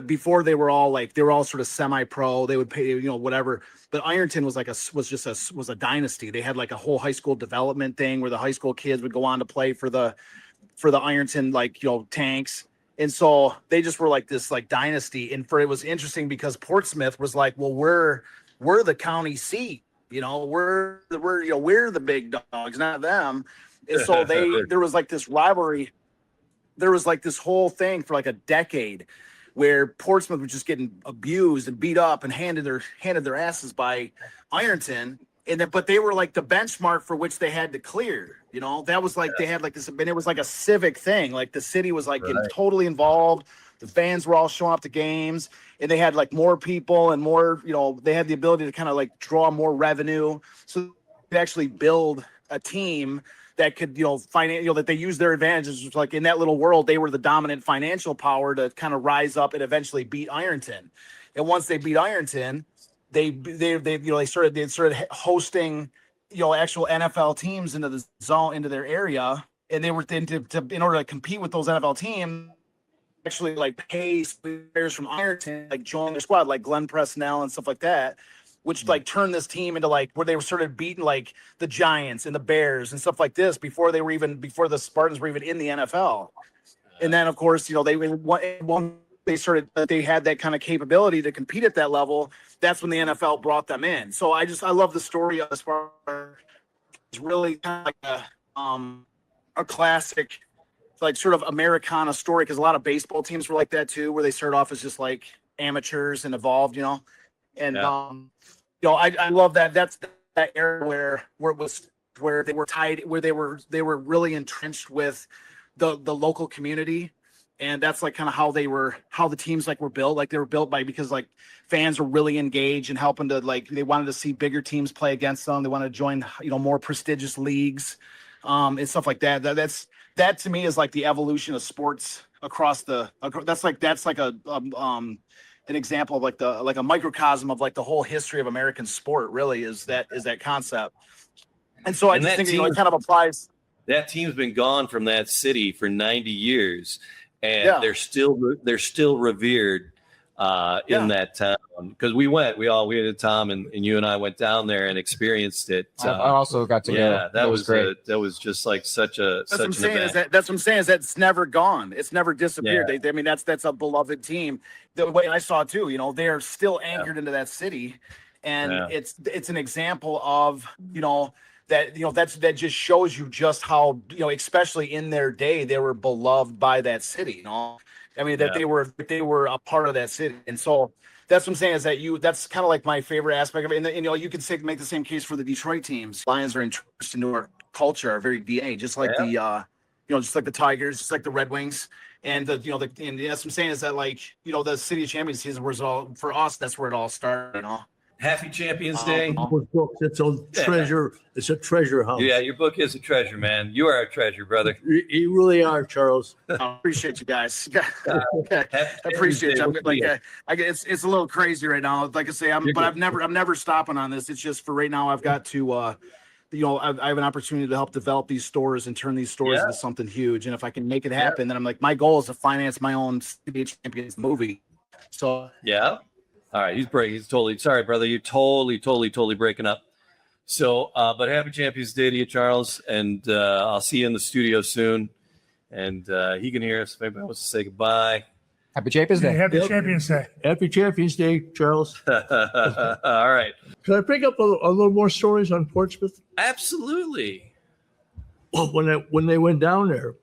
before they were all sort of semi-pro. They would pay, whatever. But Ironton was was a dynasty. They had like a whole high school development thing where the high school kids would go on to play for the Ironton Tanks, and so they just were like this like dynasty. And it was interesting because Portsmouth was like, well, we're the county seat, we're the big dogs, not them. And so there was like this rivalry. There was like this whole thing for like a decade where Portsmouth was just getting abused and beat up and handed their asses by Ironton. But they were like the benchmark for which they had to clear, that was like, they had like this, and it was like a civic thing. Like the city was like getting totally involved. The fans were all showing up to games and they had like more people and more, they had the ability to kind of like draw more revenue. So they could actually build a team that could, that they use their advantages. Like in that little world, they were the dominant financial power to kind of rise up and eventually beat Ironton. And once they beat Ironton, they started hosting, actual NFL teams into the zone, into their area. And they were then in order to compete with those NFL teams, actually like pay players from Ironton, like join their squad, like Glenn Presnell and stuff like that, which like turned this team into like where they were started beating like the Giants and the Bears and stuff like this before the Spartans were even in the NFL. And then of course, they had that kind of capability to compete at that level. That's when the NFL brought them in. So I love the story of the Spartans. It's really kind of like a classic, like sort of Americana story, because a lot of baseball teams were like that too, where they started off as just like amateurs and evolved, and I love that. That's that era where they were tied, where they were really entrenched with the local community. And that's like kind of how the teams like were built. Like they were built because like fans were really engaged and helping to like, they wanted to see bigger teams play against them. They wanted to join, more prestigious leagues, and stuff like that. That to me is like the evolution of sports across that's like an example of like a microcosm of like the whole history of American sport really is that concept. And so I just think, it kind of applies. That team's been gone from that city for 90 years. And they're still revered in that town, because we had Tom and you and I went down there and experienced it. I also got to go. That was great. That was just like such an event. That's what I'm saying is that it's never gone. It's never disappeared. Yeah. That's a beloved team. The way I saw too, they're still anchored into that city, and it's an example of that just shows you just how, especially in their day, they were beloved by that city. They were a part of that city. And so that's what I'm saying is that's kind of like my favorite aspect of it. And you can make the same case for the Detroit teams. Lions are entrenched into our culture, our very DNA, just like just like the Tigers, just like the Red Wings. And and that's what I'm saying is that the City of Champions season was all for us. That's where it all started. Happy Champions Day. It's a treasure. It's a treasure house. Yeah, your book is a treasure, man. You are a treasure, brother. You really are, Charles. I appreciate you guys. I appreciate you. It's a little crazy right now. Like I say, I'm never stopping on this. It's just for right now. I've got to, I have an opportunity to help develop these stores and turn these stores into something huge. And if I can make it happen, then I'm like, my goal is to finance my own City of Champions movie. So yeah. All right, he's breaking. He's totally sorry, brother. You're totally breaking up. So, but happy Champions Day to you, Charles, and I'll see you in the studio soon. And he can hear us. Maybe I wants to say goodbye. Happy Champions Day. Happy Champions Day. Happy Champions Day, Charles. All right. Can I pick up a little more stories on Portsmouth? Absolutely. Well, when they went down there,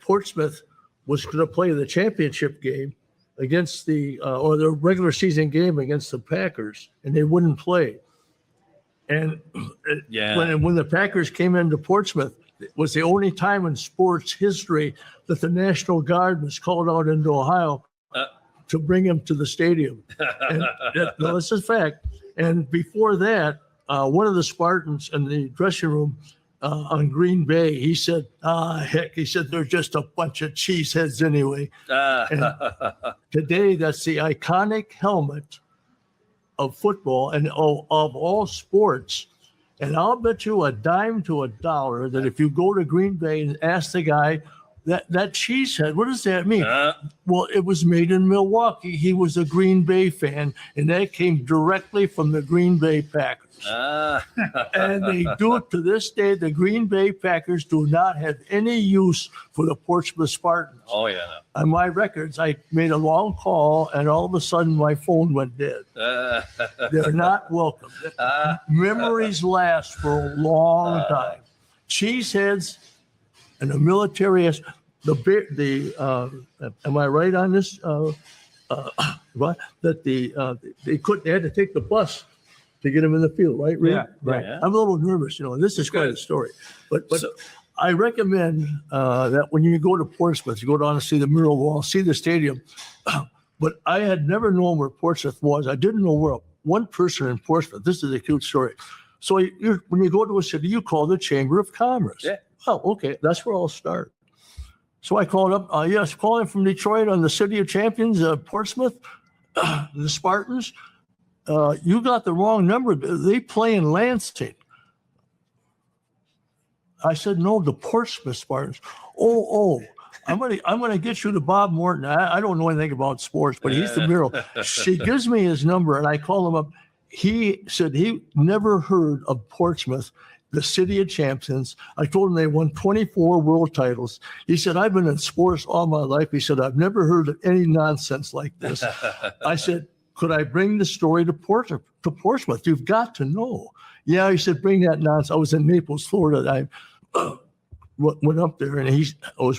Portsmouth was going to play the championship game against the regular season game against the Packers, and they wouldn't play. And when the Packers came into Portsmouth, it was the only time in sports history that the National Guard was called out into Ohio to bring him to the stadium. And this is fact. And before that, one of the Spartans in the dressing room on Green Bay, he said, heck, he said, they're just a bunch of cheeseheads anyway. And today, that's the iconic helmet of football and of all sports. And I'll bet you a dime to a dollar that if you go to Green Bay and ask the guy, that cheesehead, what does that mean? Well, it was made in Milwaukee. He was a Green Bay fan, and that came directly from the Green Bay Packers. And they do it to this day. The Green Bay Packers do not have any use for the Portsmouth Spartans. Oh, yeah. No. On my records, I made a long call, and all of a sudden my phone went dead. They're not welcome. Memories last for a long time. Cheeseheads and the military, am I right on this? That they had to take the bus to get him in the field, right, Ray? Yeah, right. I'm a little nervous, and this is quite a story. But I recommend that when you go to Portsmouth, you go down and see the mural wall, see the stadium. But I had never known where Portsmouth was. I didn't know where one person in Portsmouth. This is a cute story. So when you go to a city, you call the Chamber of Commerce. Yeah. Oh, okay. That's where I'll start. So I called up, yes, calling from Detroit on the City of Champions, Portsmouth, the Spartans. You got the wrong number. They play in Lansing. I said, no, the Portsmouth Spartans. Oh, I'm gonna get you to Bob Morton. I don't know anything about sports, but he's the mural. She gives me his number, and I call him up. He said he never heard of Portsmouth, the City of Champions. I told him they won 24 world titles. He said, I've been in sports all my life. He said, I've never heard of any nonsense like this. I said, could I bring the story to Portsmouth? You've got to know. Yeah, he said, bring that nonsense. I was in Naples, Florida. I went up there, and I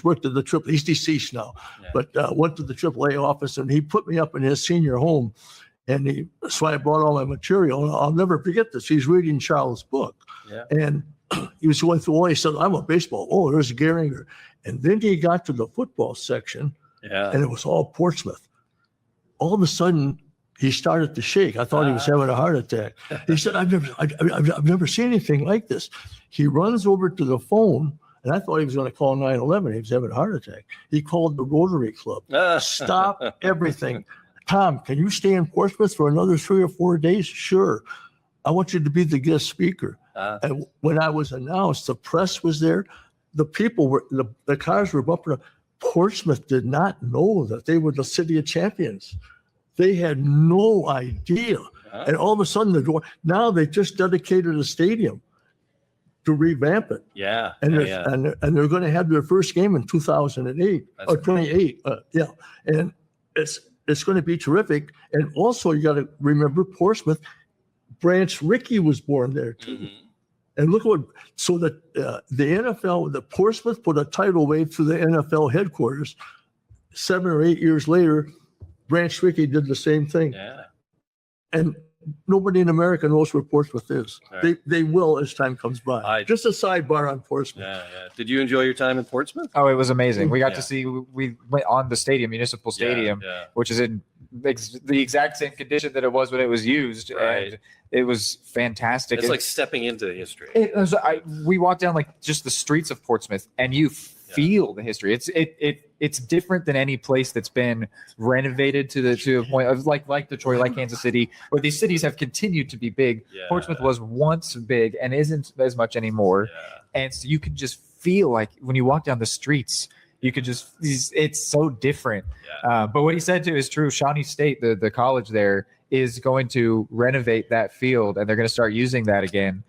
worked at the AAA. He's deceased now, but went to the AAA office, and he put me up in his senior home. And so I brought all my material. And I'll never forget this. He's reading Charles' book. Yeah. And he was going through all. He said, I'm a baseball. Oh, there's Gehringer. And then he got to the football section, and it was all Portsmouth. All of a sudden, he started to shake. I thought he was having a heart attack. He said, I've never seen anything like this. He runs over to the phone, and I thought he was going to call 911. He was having a heart attack. He called the Rotary Club. Stop everything. Tom, can you stay in Portsmouth for another 3 or 4 days? Sure. I want you to be the guest speaker. And when I was announced, the press was there. The people were, the cars were bumping up. Portsmouth did not know that they were the City of Champions. They had no idea. And all of a sudden, now they just dedicated a stadium to revamp it. Yeah. And they're going to have their first game in 2008 or 28. And it's going to be terrific. And also, you got to remember Portsmouth. Branch Rickey was born there too. Mm-hmm. And look so that the NFL, the Portsmouth put a tidal wave through the NFL headquarters. 7 or 8 years later, Branch Rickey did the same thing. Yeah. And nobody in America knows where Portsmouth is. Right. They will as time comes by. Just a sidebar on Portsmouth. Yeah, yeah. Did you enjoy your time in Portsmouth? Oh, it was amazing. We got Yeah. to see. We went on the stadium, Municipal Stadium, Yeah, which is in the exact same condition that it was when it was used, Right. and it was fantastic. It's And like stepping into history. it was, we walked down like just the streets of Portsmouth, and you feel the history. It's different than any place that's been renovated to a point of like Detroit, like Kansas City, where these cities have continued to be big. Yeah. Portsmouth was once big and isn't as much anymore, Yeah. and so you could just feel like when you walk down the streets, you could just it's so different. Yeah. But what he said too is true. Shawnee State, the college there, is going to renovate that field, and they're going to start using that again.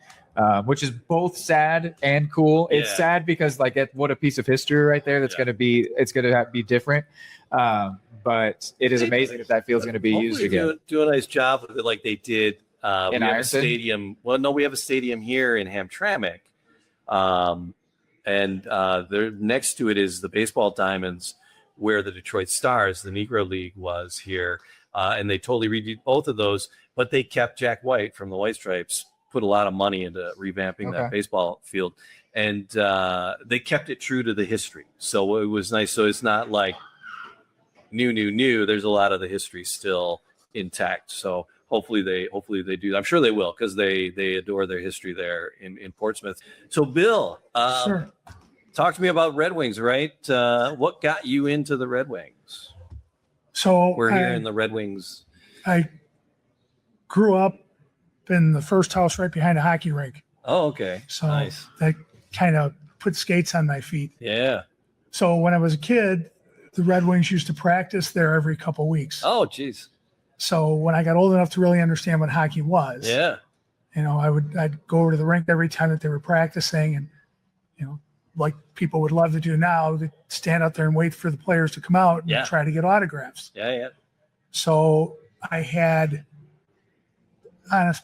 Which is both sad and cool. It's Yeah. sad because what a piece of history right there. That's Yeah. going to be, it's going to be different. But it is amazing that field's going to be used Hopefully again. do a nice job with it like they did. We have a Ironton? stadium. Well, no, we have a stadium here in Hamtramck. And there next to it is the baseball diamonds where the Detroit Stars, the Negro League, was here. And they totally redid both of those, but they kept Jack White from the White Stripes, put a lot of money into revamping that Okay. baseball field. And they kept it true to the history. So it was nice. So it's not like new. There's a lot of the history still intact. So hopefully they do. I'm sure they will, because they adore their history there in Portsmouth. So Bill, Sure. talk to me about Red Wings, right? What got you into the Red Wings? So We're here in the Red Wings. I grew up in the first house right behind a hockey rink. Oh, okay. So Nice. that kind of put skates on my feet. Yeah. So when I was a kid, the Red Wings used to practice there every couple weeks. Oh, geez. So when I got old enough to really understand what hockey was, Yeah. I'd go over to the rink every time that they were practicing, and like people would love to do now, to stand out there and wait for the players to come out and Yeah. try to get autographs. Yeah. So I had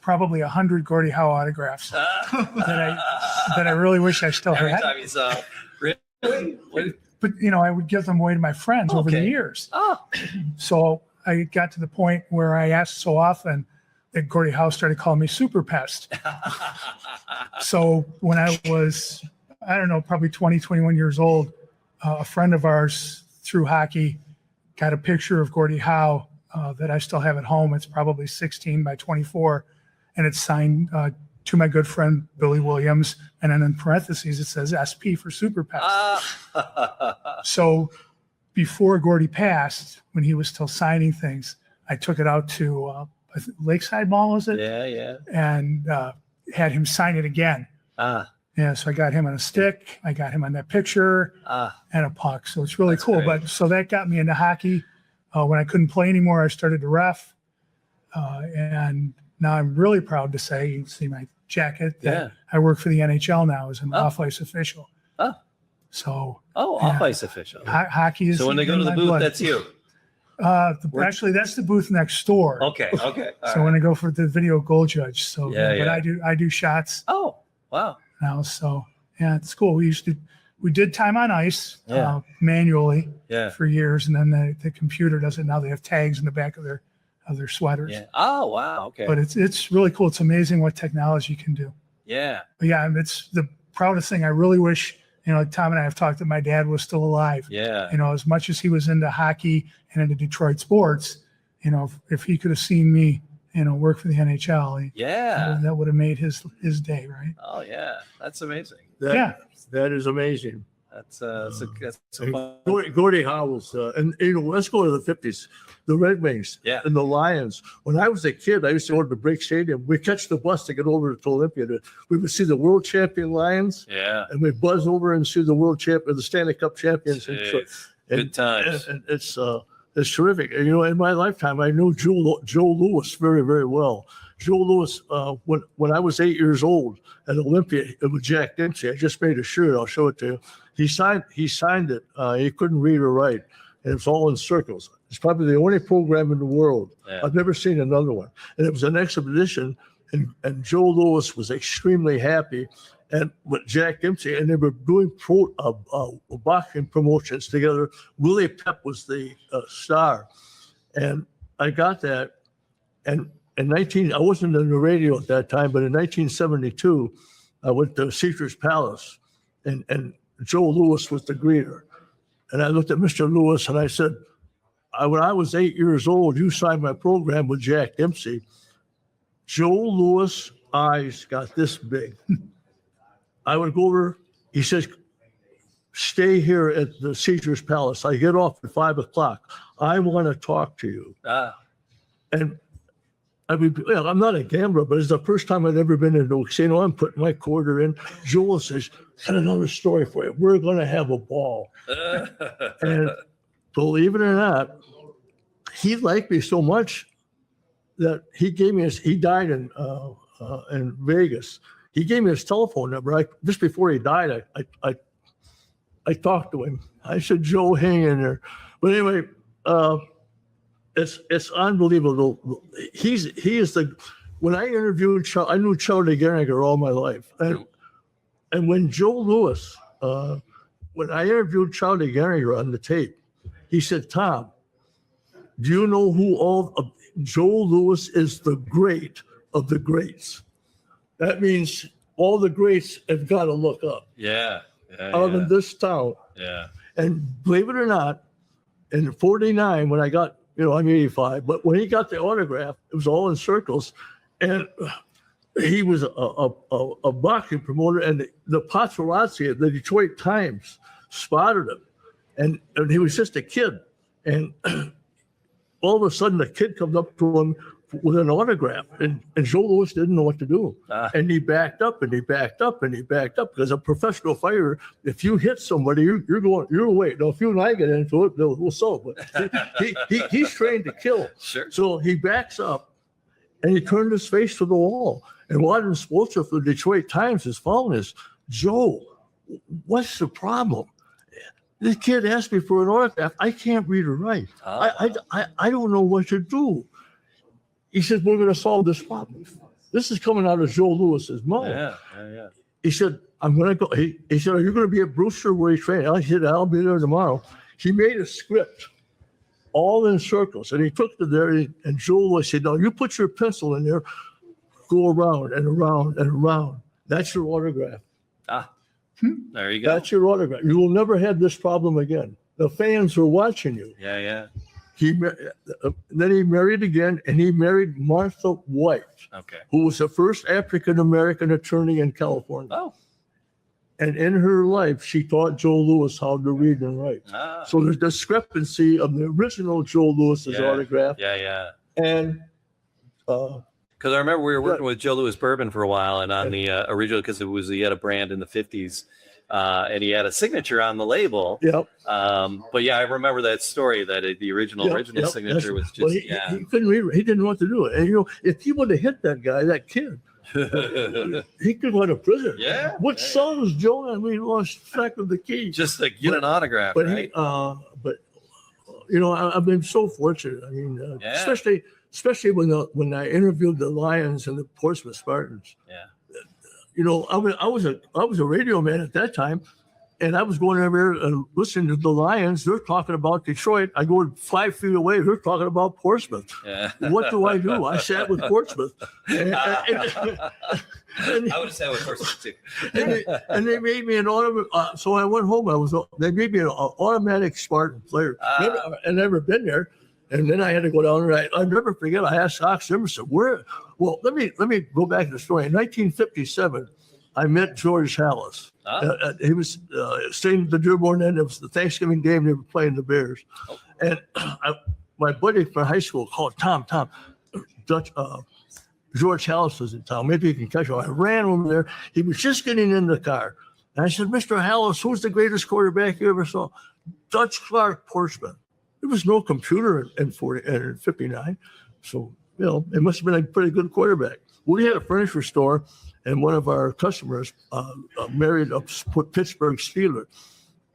probably 100 Gordie Howe autographs that I really wish I still Every had. time you saw really? But I would give them away to my friends over the Okay. years. Oh. So I got to the point where I asked so often that Gordie Howe started calling me Super Pest. So when I was, probably 20, 21 years old, a friend of ours through hockey got a picture of Gordie Howe that I still have at home. It's probably 16 by 24, and it's signed to my good friend Billy Williams, and then in parentheses it says SP for Super Pest. So before Gordie passed, when he was still signing things, I took it out to Lakeside Mall, is it? Yeah. And had him sign it again. Yeah, so I got him on a stick. I got him on that picture and a puck. So it's really That's cool. great. But so that got me into hockey. When I couldn't play anymore, I started to ref. And now I'm really proud to say, you can see my jacket, that Yeah. I work for the NHL now as an off-ice official. Oh. So Off ice official. hockey is So when they go in to the my booth, blood. that's you. Actually, that's the booth next door. Okay. All So right. when I go for the video goal judge, so Yeah, but yeah. I do shots Oh, wow. now. So yeah, it's cool. We did time on ice Yeah. manually Yeah. for years, and then the computer does it now. They have tags in the back of their sweaters. Yeah. Oh, wow. Okay. But it's really cool. It's amazing what technology can do. Yeah. But yeah, it's the proudest thing. I really wish like Tom and I have talked, that my dad was still alive. Yeah. As much as he was into hockey and into Detroit sports, if he could have seen me, work for the NHL, Yeah. that would have made his day, right? Oh, yeah. That's amazing. That is amazing. That's a fun. Gordie Howe's, and let's go to the 50s. The Red Wings and the Lions. When I was a kid, I used to go to the Break Stadium. We catch the bus to get over to Olympia. We would see the world champion Lions, Yeah. and we'd buzz over and see the world champion, the Stanley Cup champions. And so- Jeez. Good times. and it's terrific. And, in my lifetime, I knew Joe Louis very, very well. Joe Louis, when I was 8 years old at Olympia, it was Jack Dempsey. I just made a shirt. I'll show it to you. He signed it. He couldn't read or write, and it's all in circles. It's probably the only program in the world. Yeah. I've never seen another one. And it was an exhibition, and Joe Louis was extremely happy, and with Jack Dempsey, and they were doing boxing promotions together. Willie Pep was the star, and I got that, and I wasn't in the radio at that time, but in 1972, I went to Caesar's Palace, and Joe Louis was the greeter. And I looked at Mr. Lewis and I said, when I was 8 years old, you signed my program with Jack Dempsey. Joe Louis' eyes got this big. I would go over, he says, stay here at the Caesar's Palace. I get off at 5 o'clock. I want to talk to you. And I mean, I'm not a gambler, but it's the first time I'd ever been into a casino. I'm putting my quarter in. Joel says, got another story for you. We're going to have a ball. And believe it or not, he liked me so much that he gave me he died in Vegas. He gave me his telephone number. Just before he died, I talked to him. I said, Joe, hang in there. But anyway, it's unbelievable. He is when I interviewed I knew Charlie Gehringer all my life. And when Joe Louis, when I interviewed Charlie Gehringer on the tape, he said, Tom, do you know who Joe Louis is the great of the greats? That means all the greats have got to look up. Yeah. Out of this town. Yeah. And believe it or not, in 49, when I got, I'm 85, but when he got the autograph, it was all in circles. And he was a boxing promoter, and the paparazzi at the Detroit Times spotted him. And he was just a kid. And all of a sudden, the kid comes up to him with an autograph, and Joe Louis didn't know what to do. And he backed up, and he backed up, and he backed up, because a professional fighter, if you hit somebody, you're away. Now, if you and I get into it, we'll solve. But he's trained to kill. Sure. So he backs up, and he turned his face to the wall. And Wadden Spolster for the Detroit Times is following this. Joe, what's the problem? This kid asked me for an autograph. I can't read or write. I don't know what to do. He says, we're going to solve this problem. This is coming out of Joe Louis's mouth. Yeah. He said, I'm going to go. He said, are you going to be at Brewster where he trained? I said, I'll be there tomorrow. He made a script, all in circles. And he took it there, and Joe Louis said, no, you put your pencil in there, go around and around and around. That's your autograph. There you go. That's your autograph. You will never have this problem again. The fans are watching you. Yeah. Then he married again, and he married Martha White, who was the first African-American attorney in California. Oh. And in her life, she taught Joe Louis how to read and write. So there's discrepancy of the original Joe Louis's autograph. Yeah. And because I remember we were working with Joe Louis Bourbon for a while, and on the original, because he had a brand in the 50s. And he had a signature on the label. Yep. But yeah, I remember that story that the original signature was just, he couldn't read it. He didn't know what to do. And if he would have hit that guy, that kid, he could go to prison. Yeah. What song was Joe? And we lost track of the key. Just to get an autograph, but right? I've been so fortunate. I mean, especially when I interviewed the Lions and the Portsmouth Spartans. Yeah. I was a radio man at that time, and I was going over there and listening to the Lions. They're talking about Detroit. I go 5 feet away. They're talking about Portsmouth. Yeah. What do I do? I sat with Portsmouth. I would have sat with Portsmouth too. and they made me an automatic. So I went home. They made me an automatic Spartan player. I'd never been there. And then I had to go down there. I'll never forget. I asked Ox Emerson, where? Well, let me go back to the story. In 1957, I met George Hallis. He was staying at the Dearborn Inn. It was the Thanksgiving game. They were playing the Bears. And my buddy from high school called Tom. George Hallis was in town. Maybe you can catch him. I ran over there. He was just getting in the car. And I said, Mr. Hallis, who's the greatest quarterback you ever saw? Dutch Clark, Portsmouth. There was no computer in 59. So, it must have been a pretty good quarterback. We had a furniture store, and one of our customers married a Pittsburgh Steeler.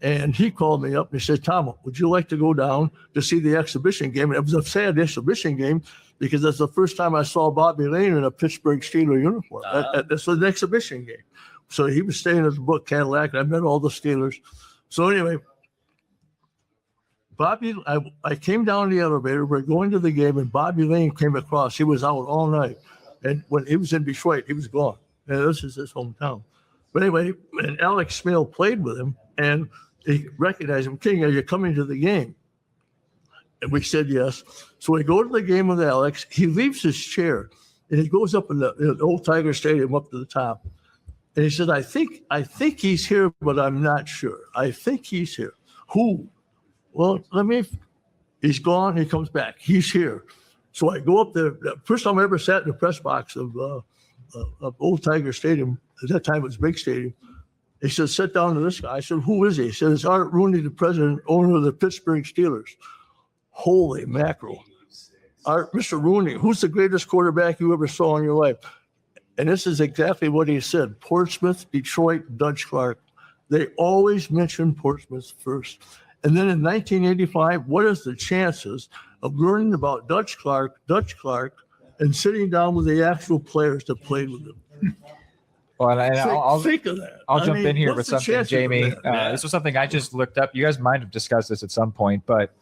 And he called me up and he said, Tom, would you like to go down to see the exhibition game? And it was a sad exhibition game because that's the first time I saw Bobby Lane in a Pittsburgh Steeler uniform. That's an exhibition game. So he was staying at the Book Cadillac, and I met all the Steelers. So anyway, Bobby, I came down the elevator. We're going to the game, and Bobby Lane came across. He was out all night, and when he was in Detroit, he was gone. And this is his hometown. But anyway, and Alex Smale played with him, and he recognized him. King, are you coming to the game? And we said yes. So we go to the game with Alex. He leaves his chair, and he goes up in the old Tiger Stadium up to the top. And he said, I think he's here, but I'm not sure. I think he's here. Who? Well, he's gone. He comes back. He's here. So I go up there. The first time I ever sat in the press box of old Tiger Stadium. At that time, it was Big Stadium. He said, sit down to this guy. I said, who is he? He said, it's Art Rooney, the president, owner of the Pittsburgh Steelers. Holy mackerel. Art, Mr. Rooney, who's the greatest quarterback you ever saw in your life? And this is exactly what he said. Portsmouth, Detroit, Dutch Clark. They always mention Portsmouth first. And then in 1985, what is the chances of learning about Dutch Clark, and sitting down with the actual players that played with him? Well, and I'll think of that. I'll jump in here with what's the something, chances of Jamie. that? This was something I just looked up. You guys might have discussed this at some point, but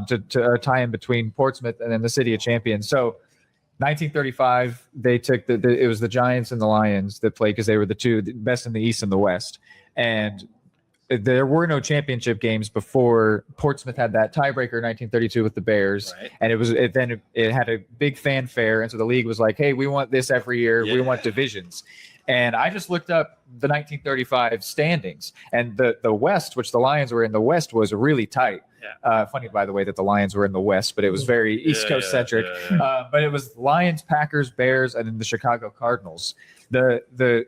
to tie in between Portsmouth and then the City of Champions. So 1935, they took it was the Giants and the Lions that played because they were the two best in the East and the West. And there were no championship games before Portsmouth had that tiebreaker in 1932 with the Bears. Right. And it had a big fanfare. And so the league was like, hey, we want this every year. We want divisions. And I just looked up the 1935 standings, and the West, which the Lions were in, the West was really tight. Yeah. Funny, by the way, that the Lions were in the West, but it was very East Coast centric. But it was Lions, Packers, Bears, and then the Chicago Cardinals. The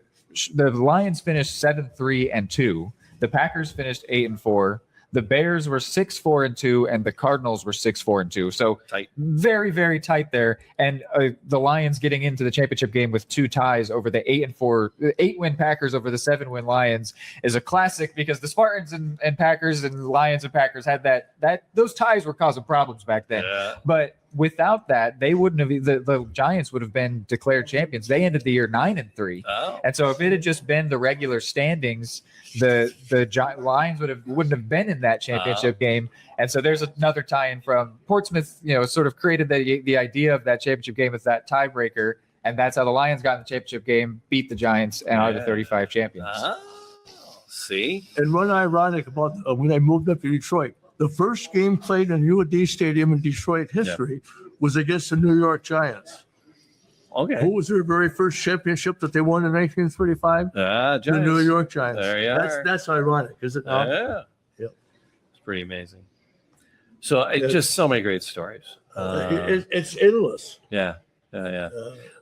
Lions finished 7-3-2. The Packers finished 8-4. The Bears were 6-4-2, and the Cardinals were 6-4-2. So Tight. very, very tight there. And the Lions getting into the championship game with 2 ties over the 8-win Packers over the 7-win Lions is a classic, because the Spartans and Packers and Lions and Packers had those ties were causing problems back then. Yeah. But without that, they wouldn't have. The Giants would have been declared champions. They ended the year 9-3. Oh. And so if it had just been the regular standings, the Lions wouldn't have been in that championship game. And so there's another tie-in from Portsmouth. Sort of created the idea of that championship game as that tiebreaker, and that's how the Lions got in the championship game, beat the Giants, and are the 35 champions. See, and one ironic about when I moved up to Detroit. The first game played in UD Stadium in Detroit history was against the New York Giants. Okay. Who was their very first championship that they won in 1935? Giants. The New York Giants. There you are. That's ironic, is it not? Yeah. Yep. It's pretty amazing. So it's just so many great stories. It's endless. Yeah.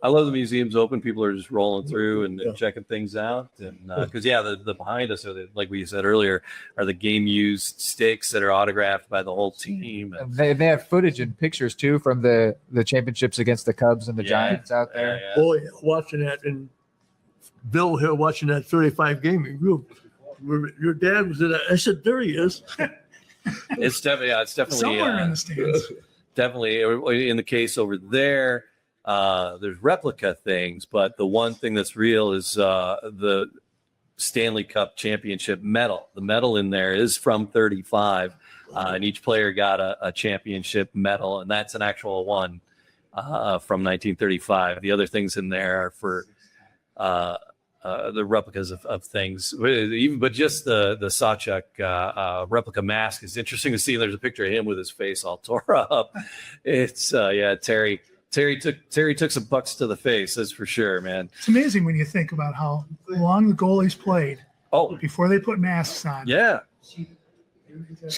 I love the museums open. People are just rolling through and checking things out. And because the behind us are like we said earlier, are the game used sticks that are autographed by the whole team. And they have footage and pictures too from the championships against the Cubs and the Giants out there. Oh, yeah. Watching that, and Bill here watching that 35 game. Your dad was in that. I said, there he is. It's definitely somewhere in the stands. Definitely in the case over there. There's replica things, but the one thing that's real is the Stanley Cup championship medal. The medal in there is from 35, and each player got a championship medal, and that's an actual one from 1935. The other things in there are for the replicas of things, but just the Sawchuk replica mask is interesting to see. There's a picture of him with his face all tore up. It's Terry took some bucks to the face, that's for sure, man. It's amazing when you think about how long the goalies played before they put masks on. Yeah.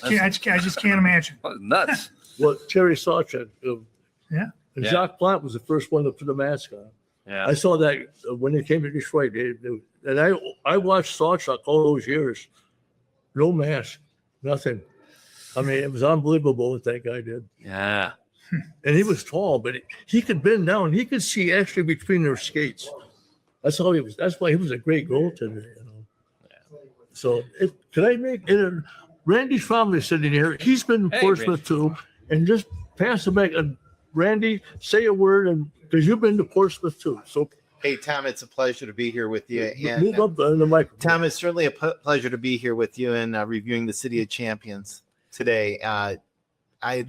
I just can't imagine. Nuts. Well, Terry Sawchuk. Yeah. And Jacques Plant was the first one to put the mask on. Yeah. I saw that when they came to Detroit. And I watched Sawchuk all those years. No mask, nothing. I mean, it was unbelievable what that guy did. Yeah. And he was tall, but he could bend down. He could see actually between their skates. That's how he was. That's why he was a great goaltender. Yeah. So, could I make it? Randy's family sitting here. He's been in Portsmouth too, and just pass it back. And Randy, say a word, and because you've been to Portsmouth too. So, hey Tom, it's a pleasure to be here with you. And move up the microphone. Tom, it's certainly a pleasure to be here with you and reviewing the City of Champions. today.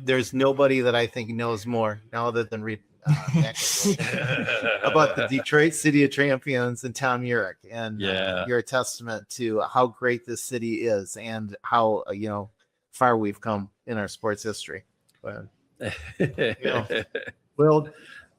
There's nobody that I think knows more now other than Reed about the Detroit City of Champions and Tom Urich, and you're a testament to how great this city is and how far we've come in our sports history. But, Well,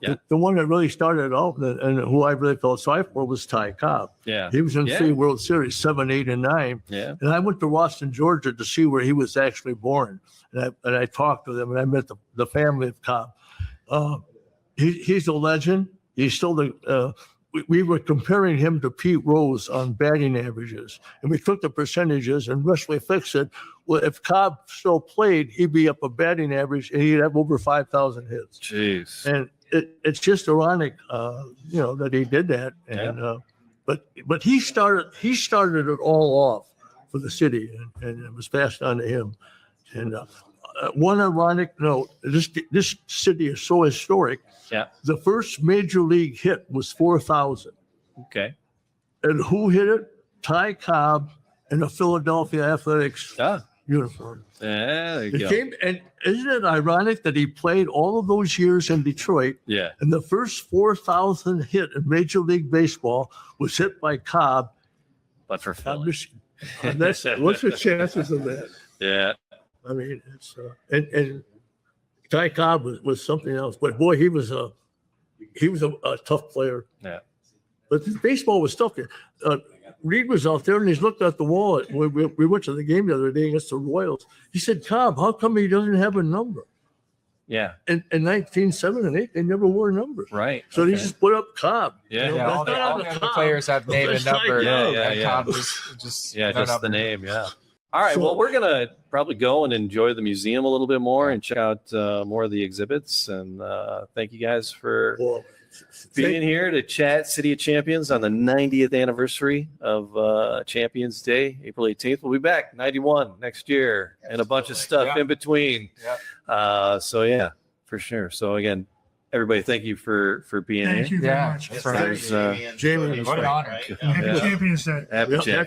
Yeah. the one that really started out and who I really felt sorry for was Ty Cobb. Yeah. He was in Yeah. 3 World Series, 7, 8, and 9. Yeah. And I went to Boston, Georgia to see where he was actually born. And I talked to them and I met the family of Cobb. He's a legend. He's still we were comparing him to Pete Rose on batting averages. And we took the percentages and Wesley fixed it. Well, if Cobb still played, he'd be up a batting average and he'd have over 5,000 hits. Jeez. And it's just ironic, that he did that. And but he started it all off for the city, and it was passed on to him. And one ironic note: this city is so historic. Yeah. The first major league hit was 4,000, Okay. and who hit it? Ty Cobb in a Philadelphia Athletics uniform. Yeah, there you It go. came, and isn't it ironic that he played all of those years in Detroit? Yeah. And the first 4,000 hit in Major League Baseball was hit by Cobb. But for on Philly. Michigan. And what's the chances of that? Yeah. I mean, it's and Ty Cobb was something else. But boy, he was a tough player. Yeah. But baseball was tough. Reed was out there and he's looked at the wall. We went to the game the other day against the Royals. He said, "Cobb, how come he doesn't have a number?" Yeah. In 1907 and 8, they never wore numbers. Right. So they Okay. just put up Cobb. Yeah. Yeah, all the other players have name and That's like, number. yeah, and yeah. Cobb just Yeah, no just the number. name. Yeah. All right. So- Well, we're gonna probably go and enjoy the museum a little bit more and check out more of the exhibits. And thank you guys for Well, being here to chat City of Champions on the 90th anniversary of Champions Day, April 18th. We'll be back 91 next year and a bunch of stuff Yeah. in between. Yeah. So yeah, for sure. So again, everybody, thank you for being Thank here. you very Yeah. much. That's Yes, right. sir, Jamie, Jamie, what an honor. right? Happy Yeah. Champions Day. Happy Yep, Champions. happy